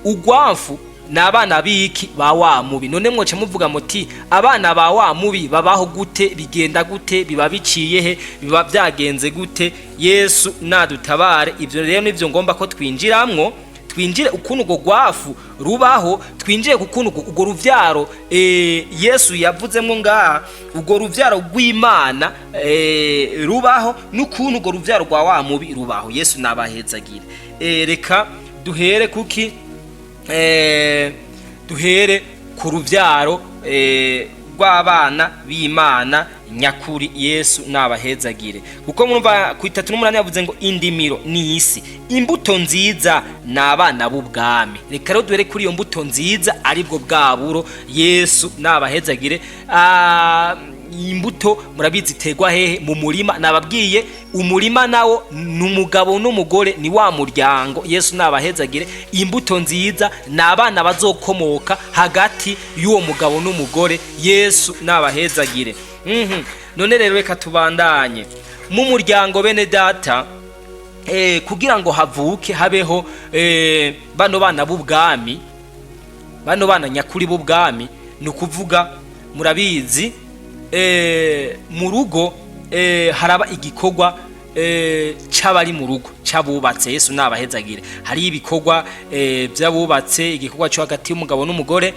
ugwamfu n'abana biki ba wa mubi. None mwoce muvuga muti abana ba wa mubi babaho gute, bigenda gute, biba biciye he, biba byagenze gute? Yesu nadutabare. Ivyo rero nivyo ngomba ko twinjiramwo, twinjire ukuntu ugo gwafu rubaho, twinjire ukuntu ugo ruvyaro Yesu yavuzemwo ngaha, ugo ruvyaro rw'Imana rubaho, n'ukuntu ugo ruvyaro rwa wa mubi rubaho. Yesu nabahezagire. Reka duhere kuki, duhere ku ruvyaro rw'abana b'Imana nyakuri. Yesu nabahezagire. Kuko murumva ku 38 yavuze ngo indimiro ni isi, imbuto nziza n'abana b'ubwami. Reka rero duhere kuri iyo mbuto nziza, aribwo bwaburo. Yesu nabahezagire. Imbuto murabizi tegwa hehe? Mu murima. Nababwiye umurima nawo n'umugabo n'umugore, ni wa muryango. Yesu nabahezagire. Imbuto nziza n'abana bazokomoka hagati y'uwo mugabo n'umugore. Yesu nabahezagire. None rero reka tubandanye mu muryango bene data, kugira ngo havuke habeho bano bana b'ubwami, bano bana nyakuri b'ubwami. Ni ukuvuga murabizi mu rugo haraba igikorwa c'abari mu rugo c'abubatse. Yesu nabahezagire. Hari ibikorwa by'abubatse, igikorwa cyo hagati y'umugabo n'umugore,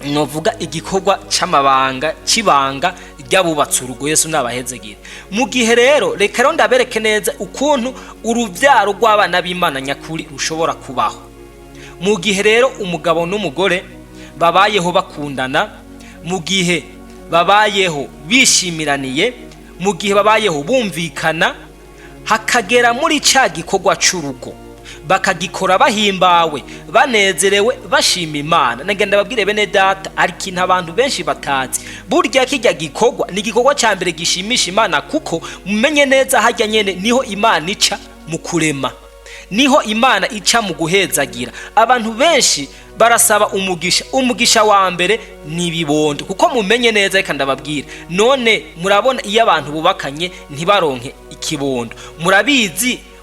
novuga igikorwa c'amabanga c'ibanga ry'abubatse urugo. Yesu nabahezagire. Mu gihe rero reka ro ndabereke neza ukuntu uruvyaro rw'abana b'Imana nyakuri rushobora kubaho. Mu gihe rero umugabo n'umugore babayeho bakundana, mu gihe babayeho bishimiraniye, mu gihe babayeho bumvikana, hakagera muri ca gikorwa c'urugo bakagikora bahimbawe, banezerewe, bashima Imana. Nagenda babwire bene data, ari kintu abantu benshi batazi. Burya kijya gikorwa ni gikorwa ca mbere gishimisha Imana, kuko mumenye neza hajya nyene niho Imana ica mu kurema, niho Imana ica mu guhezagira. Abantu benshi barasaba umugisha wa mbere ni bibondo, kuko mumenye neza reka ndababwira. None murabona iyo abantu bubakanye ntibaronke ikibondo,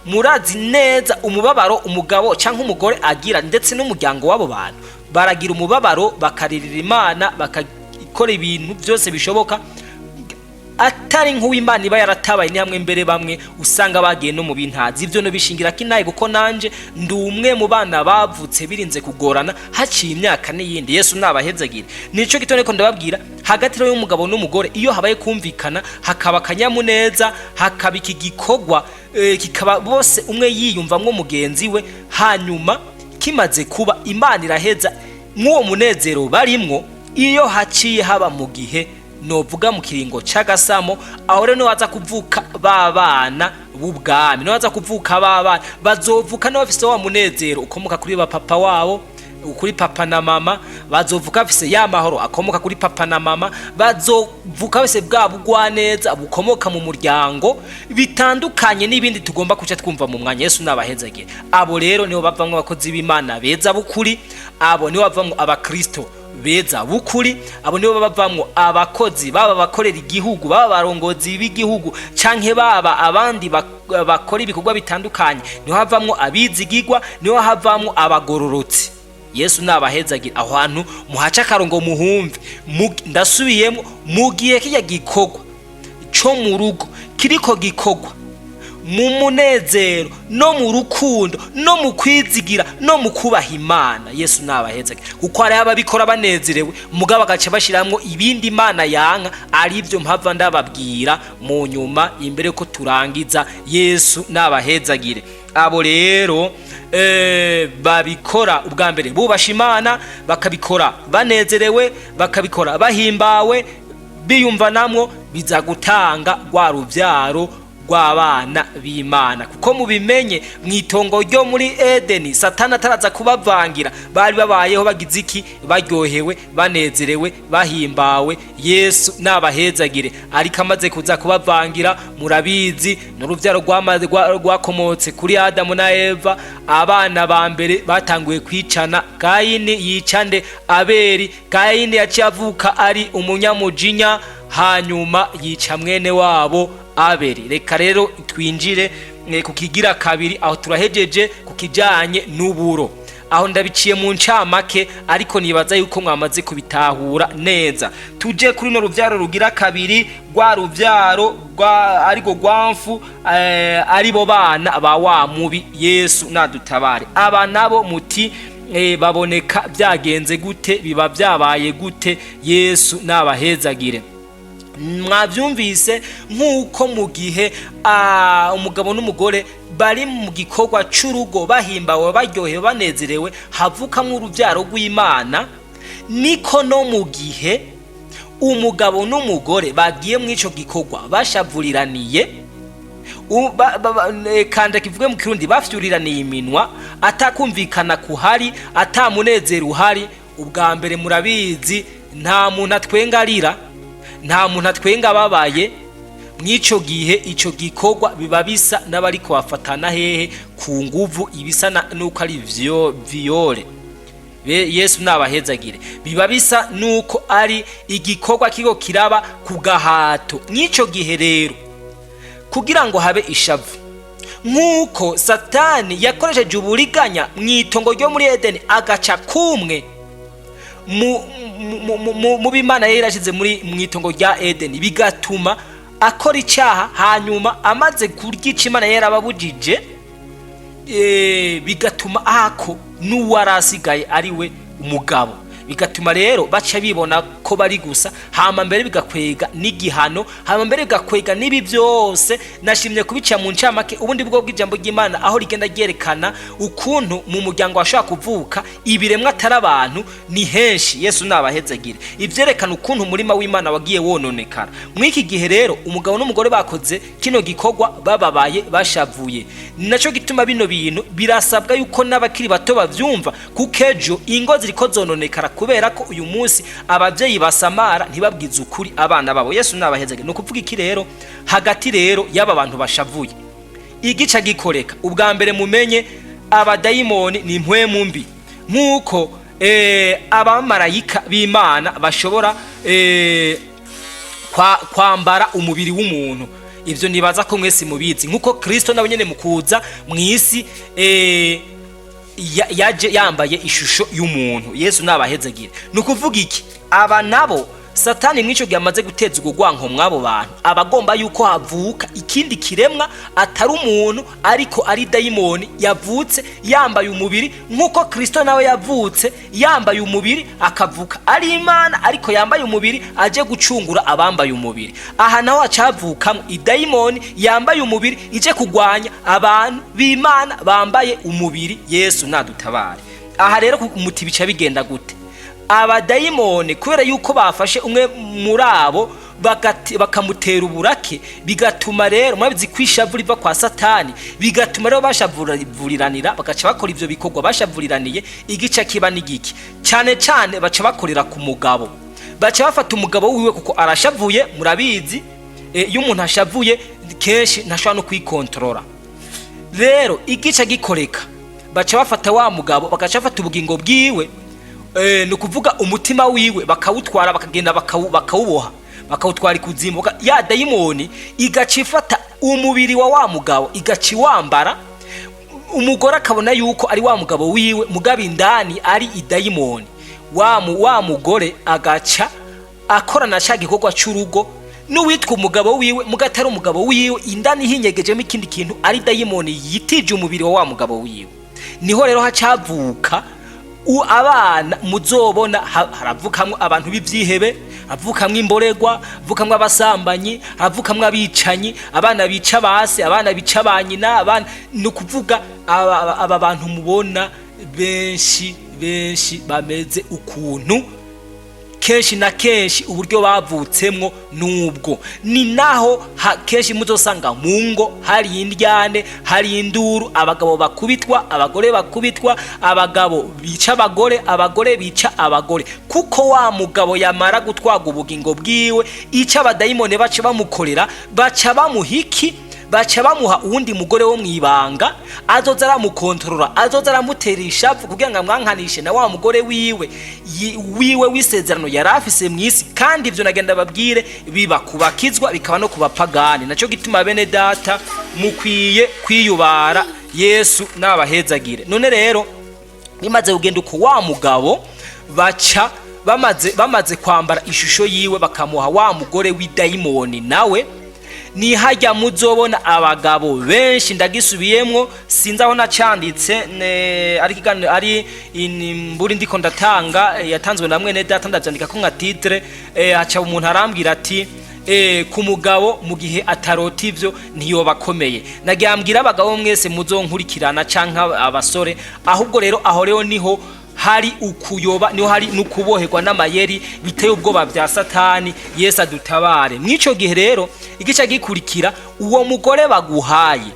murazi neza umubabaro umugabo canke umugore agira, ndetse n'umuryango wabo bantu baragira umubabaro, bakaririra Imana, bakakora ibintu byose bishoboka atari nk'uw'Imana iba yaratabaye. Ni hamwe mbere bamwe usanga bagiye no mu bintazi. Ivyo no bishingira kinaye, kuko nanje ndi umwe mu bana bavutse birinze kugorana haciye imyaka n'iyindi. Yesu nabahezagire. Nico gitone ko ndababwira, hagati y'umugabo n'umugore iyo habaye kumvikana, hakaba kanyamuneza, hakaba iki gikorwa kikaba bose umwe yiyumvamwo mugenzi we, hanyuma kimaze kuba Imana iraheza mw'uwo munezero barimwo. Iyo haciye haba mu gihe novuga mu kiringo c'agasamo, aho rero waza kuvuka babana b'ubwami, no waza kuvuka babana bazovuka no bafise wa munezero ukomoka kuri papa wabo, kuri papa na mama. Bazovuka bafise ya mahoro akomoka kuri papa na mama. Bazovuka bafise bwa bugwaneza bukomoka mu muryango, bitandukanye n'ibindi tugomba kuca twumva mu mwanya. Yesu nabahezagire. Abo rero nibo bavamwe abakozi b'Imana beza bukuri, abo nibo bavamwe abakristo beza bukuri, abo nibo bavamwo abakozi baba bakorera igihugu, baba barongozi b'igihugu, canke baba abandi bakora ibikorwa bitandukanye. Niho havamwo abizigirwa, niho havamwo abagororotsi. Yesu nabahezagire. Aho hantu muhaca akarongo muhumve. Ndasubiyemo, mu gihe kijya gikorwa co mu rugo kiriko gikorwa mu munezero, no mu rukundo, no mu kwizigira, no mu kubaha Imana. Yesu nabahezagire. Kuko hari ababikora banezerewe, mugabo agaca bashiramwo ibindi Imana yanka. Arivyo mpava ndababwira mu nyuma imbere ko turangiza. Yesu nabahezagire. Abo rero babikora ubwa mbere bubasha Imana, bakabikora banezerewe, bakabikora bahimbawe, biyumva namwo biza gutanga rwa ruvyaro rw'abana b'Imana. Kuko mubimenye mwitongo ryo muri Edeni Satani ataraza kubavangira, bari babayeho bagize iki, baryohewe, banezerewe, bahimbawe. Yesu nabahezagire. Ariko amaze kuza kubavangira, murabizi n'uruvyaro rwakomotse kuri Adamu na Eva, abana ba mbere batanguye kwicana. Kayini yicande Abeli. Kayini yaciye avuka ari umunyamujinya, hanyuma yica mwene wabo Abeli. Reka rero twinjire kukigira kabiri, aho turahejeje kukijanye n'uburo. Aho ndabiciye mu ncamake, ariko nibaza yuko mwamaze kubitahura neza. Tuje kuri no ruvyaro rugira kabiri, rwa ruvyaro ariko rwamfu, aribo bana ba wa mubi. Yesu nadutabare. Aba nabo muti baboneka byagenze gute, biba byabaye gute? Yesu nabahezagire. Mwavyumvise nkuko mu gihe umugabo n'umugore bari mu gikorwa c'urugo, bahimbawe, baryohewe, banezerewe, havukamwo uruvyaro rw'Imana, niko no mu gihe umugabo n'umugore bagiye mu ico gikorwa bashavuriraniye, kanda kivuge mu Kirundi, bafyuriraniye iminwa, atakumvikana kuhari, atamunezero uhari. Ubwa mbere murabizi, nta muntu atwenga arira, nta muntu atwenga babaye. Mwico gihe ico gikorwa biba bisa n'abariko bafatana hehe ku nguvu, ibisa nuko ari viole. Yesu nabahezagire. Biba bisa nuko ari igikorwa kiko kiraba ku gahato. Mwico gihe rero, kugira ngo habe ishavu, nkuko Satani yakoresheje uburiganya mwitongo ryo muri Edeni, agaca kumwe mu b'Imana yarashize muri mwitongo rya Edeni, bigatuma akora icyaha. Hanyuma amaze kurya icyo Imana yarababujije, bigatuma ako n'uwarasigaye ari we umugabo. Bigatuma rero baca bibona ko bari gusa, hama mbere bigakwega n'igihano, hama mbere bigakwega nibi byose. Nashimye kubica mu ncamake ubundi bwo bw'ijambo ry'Imana, aho rigenda ryerekana ukuntu mu muryango washaka kuvuka ibiremwa atari abantu ni henshi. Yesu nabahezagire. Ivyerekana ukuntu umurima w'Imana wagiye wononekara. Mwiki gihe rero umugabo n'umugore bakoze kino gikorwa, bababaye, bashavuye. Naco gituma bino bintu birasabwa yuko n'abakiri bato bavyumva, kukejo ingo ziriko zononekara, kubera ko uyu munsi abavyeyi basamara ntibabwiza ukuri abana babo. Yesu nabahezagire. No kuvuga iki rero, hagati rero y'aba bantu bashavuye, igica gikoreka. Ubwa mbere mumenye abadayimoni ni impwemu mbi, nkuko abamarayika b'Imana bashobora kwambara umubiri w'umuntu. Ivyo nibaza ko mwese mubizi, nkuko Kristo nawe nyene mukuza mwisi yaje yambaye ishusho y'umuntu. Yesu nabahezagire. Nukuvuga iki, aba nabo Satani mwico gyamaze guteza ubugwanko mwabo bantu, abagomba yuko havuka ikindi kiremwa atari umuntu, ariko ari dayimoni yavutse yambaye umubiri, nkuko Kristo nawe yavutse yambaye umubiri, akavuka ari Imana ariko yambaye umubiri, aje gucungura abambaye umubiri. Aha naho acavukamwe idayimoni yambaye umubiri, ije kugwanya abantu b'Imana bambaye umubiri. Yesu nadutabare. Aha rero umuti bica bigenda gute? Abadayimoni kubera yuko bafashe umwe muri abo bakamutera uburake, bigatuma rero mwabizi kwishavu riva kwa Satani, bigatuma rero bashavuriranira, bagaca bakora ivyo bikorwa bashavuriraniye. Igica kiba n'igiki cyane cyane, baca bakorera ku mugabo, baca bafata umugabo wiwe kuko arashavuye. Murabizi iyo umuntu ashavuye kenshi ntashobora no kwikontrola. Rero igica gikoreka, baca bafata wa mugabo, bagaca bafata ubugingo bwiwe, no kuvuga umutima wiwe, bakawutwara bakagenda bakawuboha, bakawutwara ikuzimu. Ya dayimoni igacifata umubiri wa mugabo, igaciwambara. Umugore akabona yuko ari wa mugabo wiwe, mugabe indani ari idayimoni. Wa mugore agaca akorana cya gikorwa cy'urugo n'uwitwa umugabo wiwe, mugatari umugabo wiwe, indani hinyegejemo ikindi kintu ari dayimoni yitije umubiri wa mugabo wiwe. Niho rero hacavuka abana muzobona, haravukamwe abantu b'ivyihebe, havukamwe imboregwa, havukamwe abasambanyi, havukamwe abicanyi, abana bica base, abana bica banyina, abana no kuvuga aba bantu mubona benshi bameze ukuntu. kenshi na kenshi uburyo bavutsemwo nubwo ni naho kenshi muzosanga mu ngo hari indyane, hari induru, abagabo bakubitwa, abagore bakubitwa, abagabo bica abagore, abagore bica abagore, kuko wa mugabo yamara gutwaga ubugingo bwiwe ica abadayimoni baca bamukorera, baca bamuhiki, baca bamuha uwundi mugore wo mwibanga azoza aramukontorora, azoza aramutera ishavu kugira ngo amwankanishe na wa mugore wiwe w'isezerano yari afise mw'isi. Kandi ivyo nagenda babwire biba kubakizwa bikaba no kubapagani. Naco gituma bene data mukwiye kwiyubara Yesu nabahezagire. None rero bimaze kugenda uko wa mugabo baca bamaze kwambara ishusho yiwe bakamuha wa mugore w'idayimoni, nawe ni hajya muzobona abagabo benshi ndagisubiyemwo sinzaho nacanditse ari imburi ndiko ndatanga yatanzwe na mwene data ndavyandika ko nka titre haca umuntu arambwira ati ku mugabo mu gihe atarota ivyo ntiyobakomeye. Nagyambwira abagabo mwese muzonkurikirana canka abasore, ahubwo rero aho rero niho hari ukuyoba, niho hari nukuboherwa n'amayeri biteye ubwoba bya Satani. Yesu adutabare. Mwico gihe rero igica gikurikira uwo mugore baguhaye,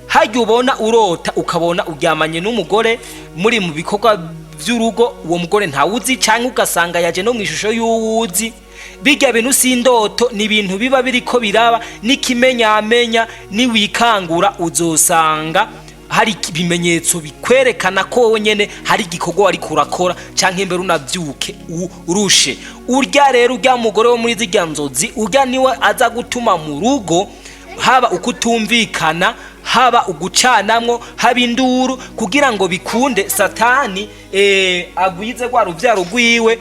hajya ubona urota ukabona uryamanye n'umugore muri mu bikorwa by'urugo, uwo mugore ntawuzi canke ugasanga yaje no mwishusho y'uwuzi, bijya bintu sindoto ni ibintu biba biriko biraba, nikimenyamenya niwikangura uzosanga hari ibimenyetso bikwerekana ko wowe nyene hari igikorwa wari kurakora canke imbere unavyuke urushe. Urya rero urya mugore wo muri zirya nzozi, urya niwe aza gutuma mu rugo haba ukutumvikana, haba ugucanamwo, haba induru, kugira ngo bikunde Satani agwize kwa Ruvy'Aro rwiwe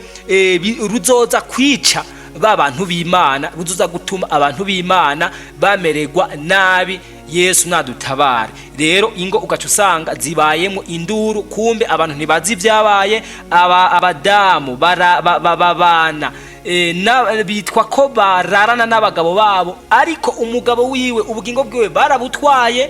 ruzoza kwica babantu b'Imana, ruzoza gutuma abantu b'Imana bamererwa nabi. Yesu nadutabare. Rero ingo ugaca usanga zibayemo induru, kumbe abantu ntibazi vyabaye, abadamu babana bitwa ko bararana n'abagabo babo, ariko umugabo wiwe ubugingo bwiwe barabutwaye,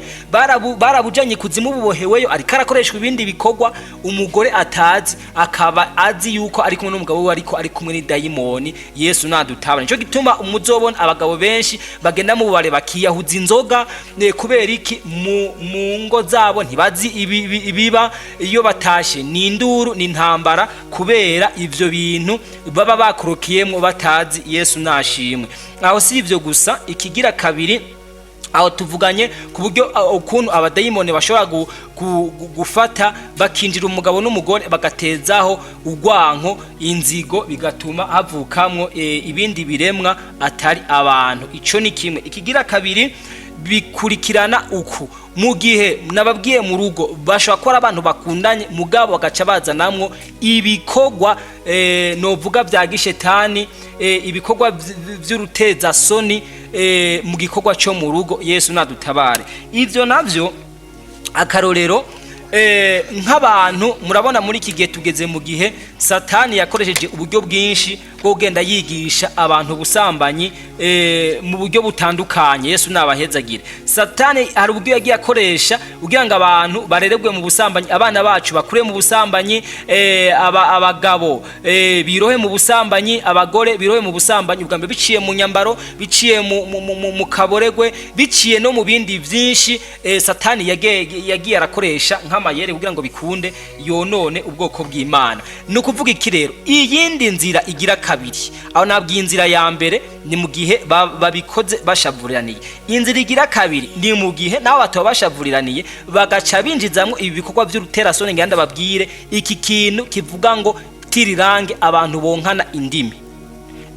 barabujanye kuzimu buboheweyo, ariko arakoreshwa ibindi bikorwa umugore atazi, akaba azi yuko ari kumwe n'umugabo we ariko ari kumwe n'idayimoni. Yesu nadutabara. Nico gituma umuzobona abagabo benshi bagenda mu bubare bakiyahuza inzoga, kubera iki mu ngo zabo ntibazi ibiba iyo batashe, ni induru ni intambara, kubera ivyo bintu baba bakurokiye batazi. Yesu nashimwe. Aho si ivyo gusa, ikigira kabiri aho tuvuganye ku buryo ukuntu abadayimoni bashobora gufata bakinjira umugabo n'umugore bagatezaho urwanko, inzigo, bigatuma havukamwo ibindi biremwa atari abantu. Ico ni kimwe. Ikigira kabiri bikurikirana uku, mu gihe nababwiye mu rugo bashobora kuba abantu bakundanye mugabo bagaca bazanamwo ibikorwa novuga bya gishetani, ibikorwa vy'uruteza soni mu gikorwa cyo mu rugo. Yesu nadutabare. Ivyo navyo akarorero nk'abantu murabona muri iki gihe tugeze mu gihe Satani yakoresheje uburyo bwinshi bwo kugenda yigisha abantu busambanyi mu buryo butandukanye. Yesu nabahezagire. Satani hari uburyo yagiye akoresha kugira ngo abantu barerebwe mu busambanyi, abana bacu bakure mu busambanyi, abagabo birohe mu busambanyi, abagore birohe mu busambanyi, ubwa mbere biciye mu nyambaro, biciye mu kaboregwe, biciye no mu bindi byinshi. Satani yagiye arakoresha nk'amayeri kugira ngo bikunde yonone ubwoko bw'Imana. Nuko kuvuga iki rero, iyindi nzira igira kabiri, aho nabwiye inzira ya mbere ni mu gihe babikoze bashavuriraniye. Inzira igira kabiri ni mu gihe naho bataba bashavuriraniye bagaca binjizamwo ibi bikorwa by'uruterasoni. Nganda babwire iki kintu kivuga ngo tirirange abantu bonkana indimi,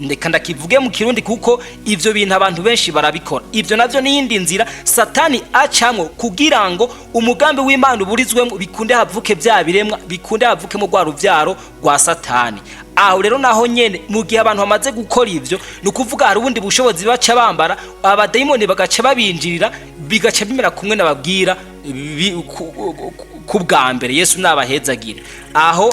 ndeka ndakivuge mu Kirundi kuko ivyo bintu abantu benshi barabikora. Ivyo navyo ni yindi nzira Satani acamwo kugira ngo umugambi w'Imana uburizwemo, bikunde havuke bya biremwa, bikunde havuke mu Rw'Uruvyaro rwa Satani. Aho rero naho nyene mu gihe abantu bamaze gukora ivyo, no kuvuga hari ubundi bushobozi baca bambara, abadayimoni bagaca babinjirira, bigaca bimera kumwe nababwira ku bwa mbere. Yesu nabahezagira. Aho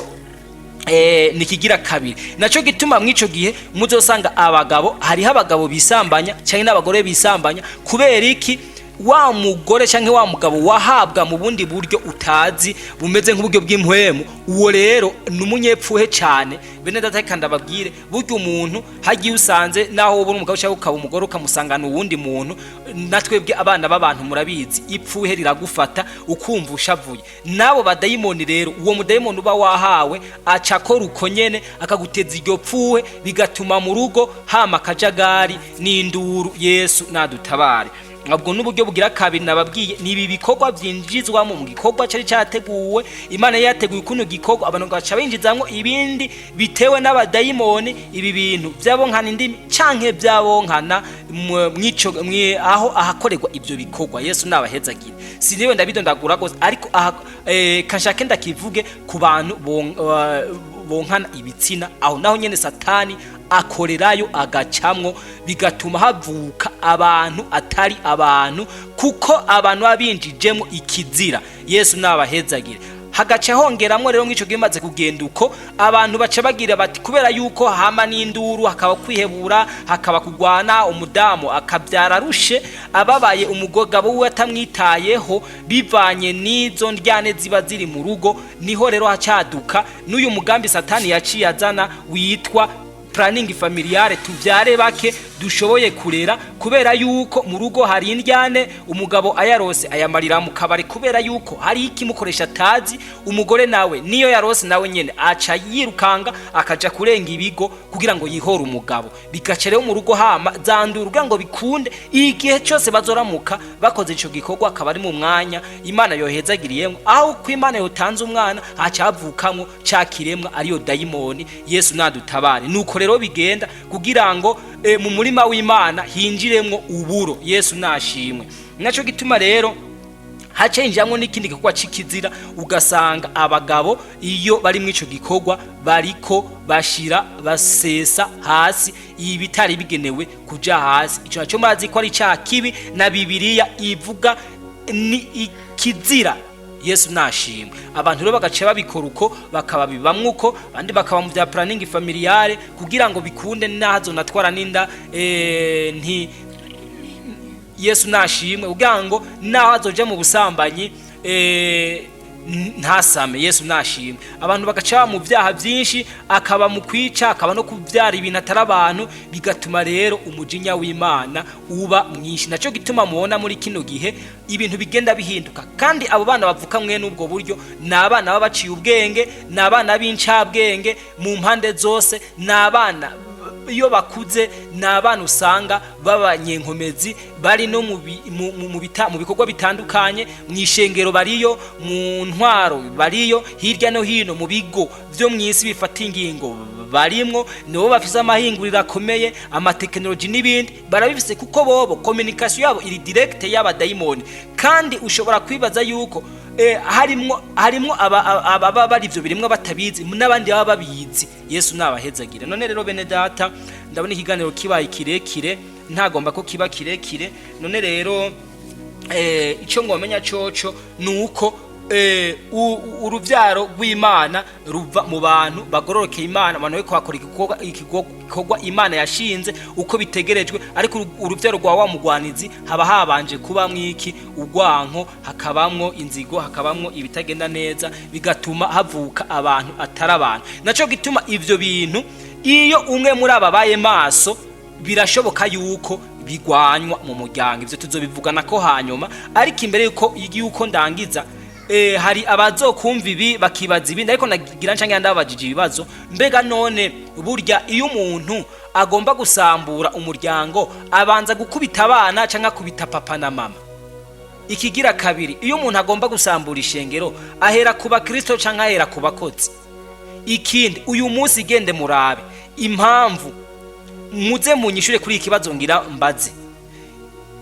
nikigira kabiri. Naco gituma mwico gihe muzosanga abagabo, hariho abagabo bisambanya cyane n'abagore bisambanya, kubera iki wa mugore canke wa mugabo wahabwa mu bundi buryo utazi bumeze nk'uburyo bw'impwemu, uwo rero n'umunyepfuhe cyane. Bene data kandi ababwire buryo umuntu hagiye usanze naho ubura umugabo cyangwa ukaba umugore ukamusangana uwundi muntu, natwebwe abana b'abantu murabizi ipfuhe riragufata ukumva ushavuye. Nabo badayimoni rero, uwo mudayimoni uba wahawe aca akora uko nyene akaguteza iryo pfuhe, bigatuma mu rugo hama akajagari n'induru. Yesu nadutabare. Ubwo n'uburyo bugira kabiri nababwiye, nibi bikorwa byinjizwamo mu gikorwa cyari cyateguwe. Imana yateguye ukuntu gikorwa, abantu gacha binjizamwo ibindi bitewe n'abadayimoni. Ibi bintu byabonkana indimi canke byabonkana mwico aho ahakorerwa ibyo bikorwa. Yesu nabahezagire. Siniwe ndabidondagura gose, ariko kashake ndakivuge ku bantu bonkana ibitsina, aho naho nyene Satani akorerayo agacamwo, bigatuma havuka abantu atari abantu, kuko abantu babinjijemo ikizira. Yesu nabahezagire. Hagaca hongeramwo rero nk'ico gimaze kugenda uko abantu baca bagira bati kubera yuko hama n'induru, hakaba kwihebura, hakaba kugwana, umudamu akabyara rushe, ababaye umugabo we atamwitayeho, bivanye n'izo ndyane ziba ziri mu rugo. Niho rero hacaduka n'uyu mugambi Satani yaciye azana witwa planning familiare, tuvyare bake dushoboye kurera, kubera yuko mu rugo hari indyane, umugabo ayarose ayamarira mu kabari kubera yuko hari ikimukoresha tazi. Umugore nawe niyo yarose nawe nyene aca yirukanga akaja kurenga ibigo kugira ngo yihore umugabo, bigaca rero mu rugo hama zandura kugira ngo bikunde. Igihe cyose bazoramuka bakoze ico gikorwa akaba ari mu mwanya Imana yohezagiriyemo, aho ku Imana yotanze umwana haca havukamwo ca kiremwa ariyo dayimoni. Yesu nadutabare. Nuko rero bigenda kugira ngo mu murima w'Imana hinjiremwo uburo. Yesu nashimwe. Naco gituma rero hacenjamwo n'ikindi gikorwa cikizira, ugasanga abagabo iyo bari mu ico gikorwa bariko bashira basesa hasi ibitari bigenewe kuja hasi. Ico naco murazi ko ari ca kibi na Bibiliya ivuga ni ikizira. Yesu nashimwe. Abantu rero bagace babikora uko, bakaba bibamwe uko, bandi bakaba mu bya planning familiare kugira ngo bikunde nazo natwara ninda nti. Yesu nashimwe kugira ngo naho azoje mu busambanyi ntasame. Yesu nashimwe. Abantu bagaca mu byaha byinshi, akaba mu kwica, akaba no kubyara ibintu atari abantu, bigatuma rero umujinya w'Imana uba mwinshi. Naco gituma muona muri kino gihe ibintu bigenda bihinduka, kandi abo bana bavuka mwe n'ubwo buryo n'abana babaciye ubwenge, n'abana b'incabwenge mu mpande zose, n'abana iyo bakuze n'abana usanga b'abanyenkomezi, bari no mu bikorwa bitandukanye, mu ishengero bariyo, mu ntwaro bariyo, hirya no hino mu bigo byo mwisi bifata ingingo barimwo, nibo bafise amahinguriro akomeye, amatekinoloji n'ibindi barabifise, kuko bobo communication yabo iri direct y'abadayimoni. Kandi ushobora kwibaza yuko harimo aba bari ivyo birimwe batabizi, n'abandi baba babizi. Yesu nabahezagire. None rero bene data, ndabona ikiganiro kibaye kirekire, ntagomba ko kiba kirekire. None rero ico ngomenya coco nuko uruvyaro rw'Imana ruva mu bantu bagororokeye Imana, abantu we kwakora igikorwa Imana yashinze uko bitegerejwe. Ariko uruvyaro rwa wa mugwanizi haba habanje kuba mwiki ugwanko, hakabamwo inzigo, hakabamwo ibitagenda neza, bigatuma havuka abantu atari abantu. Naco gituma ivyo bintu iyo umwe muri ababaye maso, birashoboka yuko bigwanywa mu muryango. Ivyo tuzobivugana ko hanyuma, ariko imbere yuko ndangiza, hari abazokumva ibi bakibaza ibindi, ariko nagira ncange ndabajije ibibazo. Mbega none burya iyo umuntu agomba gusambura umuryango abanza gukubita abana canke akubita papa na mama? Ikigira kabiri, iyo umuntu agomba gusambura ishengero ahera kuba Kristo canke ahera kuba kozi? Ikindi, uyu munsi igende murabe impamvu, muze munyishure kuri ikibazo ngira mbaze.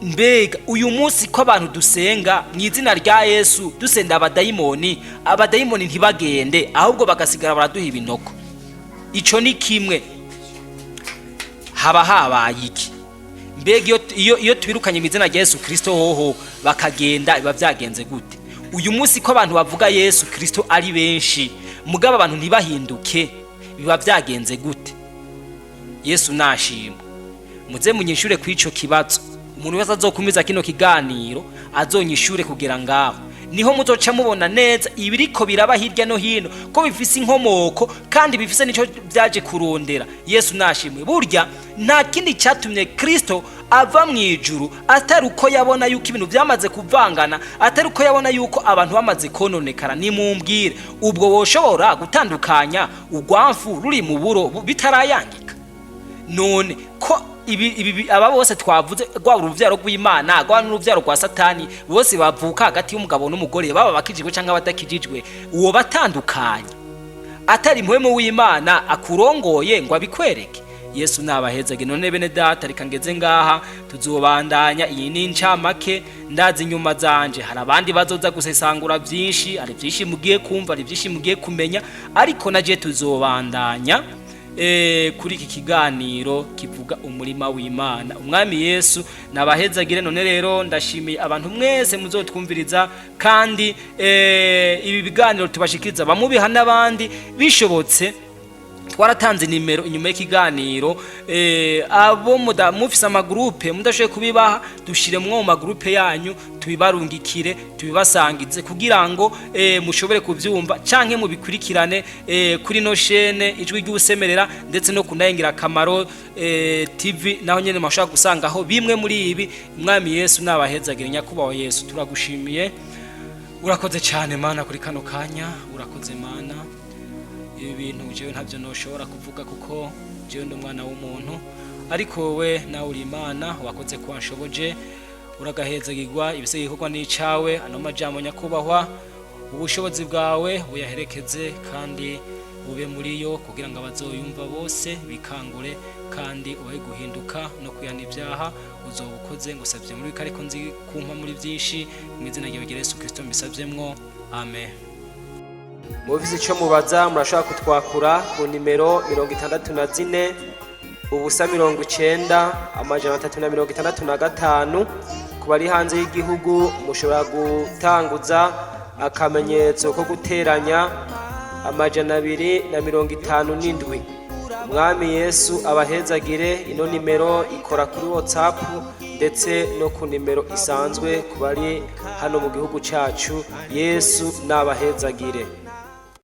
Mbega uyu munsi ko abantu dusenga mu izina rya Yesu dusenda abadayimoni ntibagende, ahubwo bagasigara baraduha ibinoko, ico ni kimwe? Haba habaye iki? Mbega iyo tubirukanye mu izina rya Yesu Kristo hoho bakagenda, biba byagenze gute? Uyu munsi ko abantu bavuga Yesu Kristo ari benshi, mugaba abantu ntibahinduke, biba byagenze gute? Yesu nashimwe. Muze munyishure kwico kibazo. umuntu wese azokumiza kino kiganiro azonyishure kugera ngaho niho muzoca mubona neza ibiriko biraba hirya no hino ko bifise inkomoko kandi bifise nico byaje kurondera. Yesu nashimwe. Burya nta kindi cyatumye Kristo ava mu ijuru atari uko yabona yuko ibintu byamaze kuvangana, atari uko yabona yuko abantu bamaze kononekara. Nimumbwire ubwo woshobora gutandukanya urwamfu ruri mu buro bitarayangika? None ko ibi aba bose twavuze rwa uruvyaro rw'Imana rwa n'uruvyaro rwa Satani bose bavuka hagati y'umugabo n'umugore, baba bakijijwe cyangwa batakijijwe, uwo batandukanye atari muhemu w'Imana akurongoye ngo abikwereke. Yesu nabahezage. None bene data reka ngeze ngaha tuzobandanya iyi ni ncamake ndazi inyuma zanje hari abandi bazoza gusesangura byinshi, ari byinshi mugiye kumva, ari byinshi mugiye kumenya, ariko naje tuzobandanya kuri iki kiganiro kivuga umurima w'Imana. Umwami Yesu nabahezagire. None rero ndashimiye abantu mwese muzotwumviriza kandi ibi biganiro tubashikiriza bamubiha n'abandi bishobotse. Twaratanze nimero inyuma y'ikiganiro abo mufise amagroupe mudashoboye kubibaha dushire mu magroupe yanyu tubibarungikire tubibasangize kugira ngo mushobore kuvyumva canke mubikurikirane kuri no chaîne ijwi ry'usemerera ndetse no kunayengira kamaro TV naho nyene mashaka gusangaho bimwe muri ibi. Umwami Yesu nabahezagire. Nyakubaho Yesu turagushimiye, urakoze cyane Mana kuri kano kanya, urakoze Mana. Ibi bintu jewe ntabyo noshobora kuvuga kuko jewe ndi umwana w'umuntu, ariko wowe nawe uri Imana wakoze kwanshoboje, uragahezagirwa ibisegikorwa n'icawe. Ano majambo nyakubahwa ubushobozi bwawe buyaherekeze kandi bube muri yo kugira ngo abazoyumva bose bikangure kandi ubahe guhinduka no kuyana ibyaha uzobukoze. Ngusabye muri kariko nzi kumpa muri byinshi mu izina rya Yesu Kristo mbisavyemwo, amen. Mufise ico mubaza murashaka kutwakura ku nimero 64 ubusa 90 amajana 365. Ku bari hanze y'igihugu mushobora gutanguza akamenyetso ko guteranya amajana 257. Umwami Yesu abahezagire. Ino nimero ikora kuri WhatsApp ndetse no ku nimero isanzwe ku bari hano mu gihugu cacu. Yesu nabahezagire.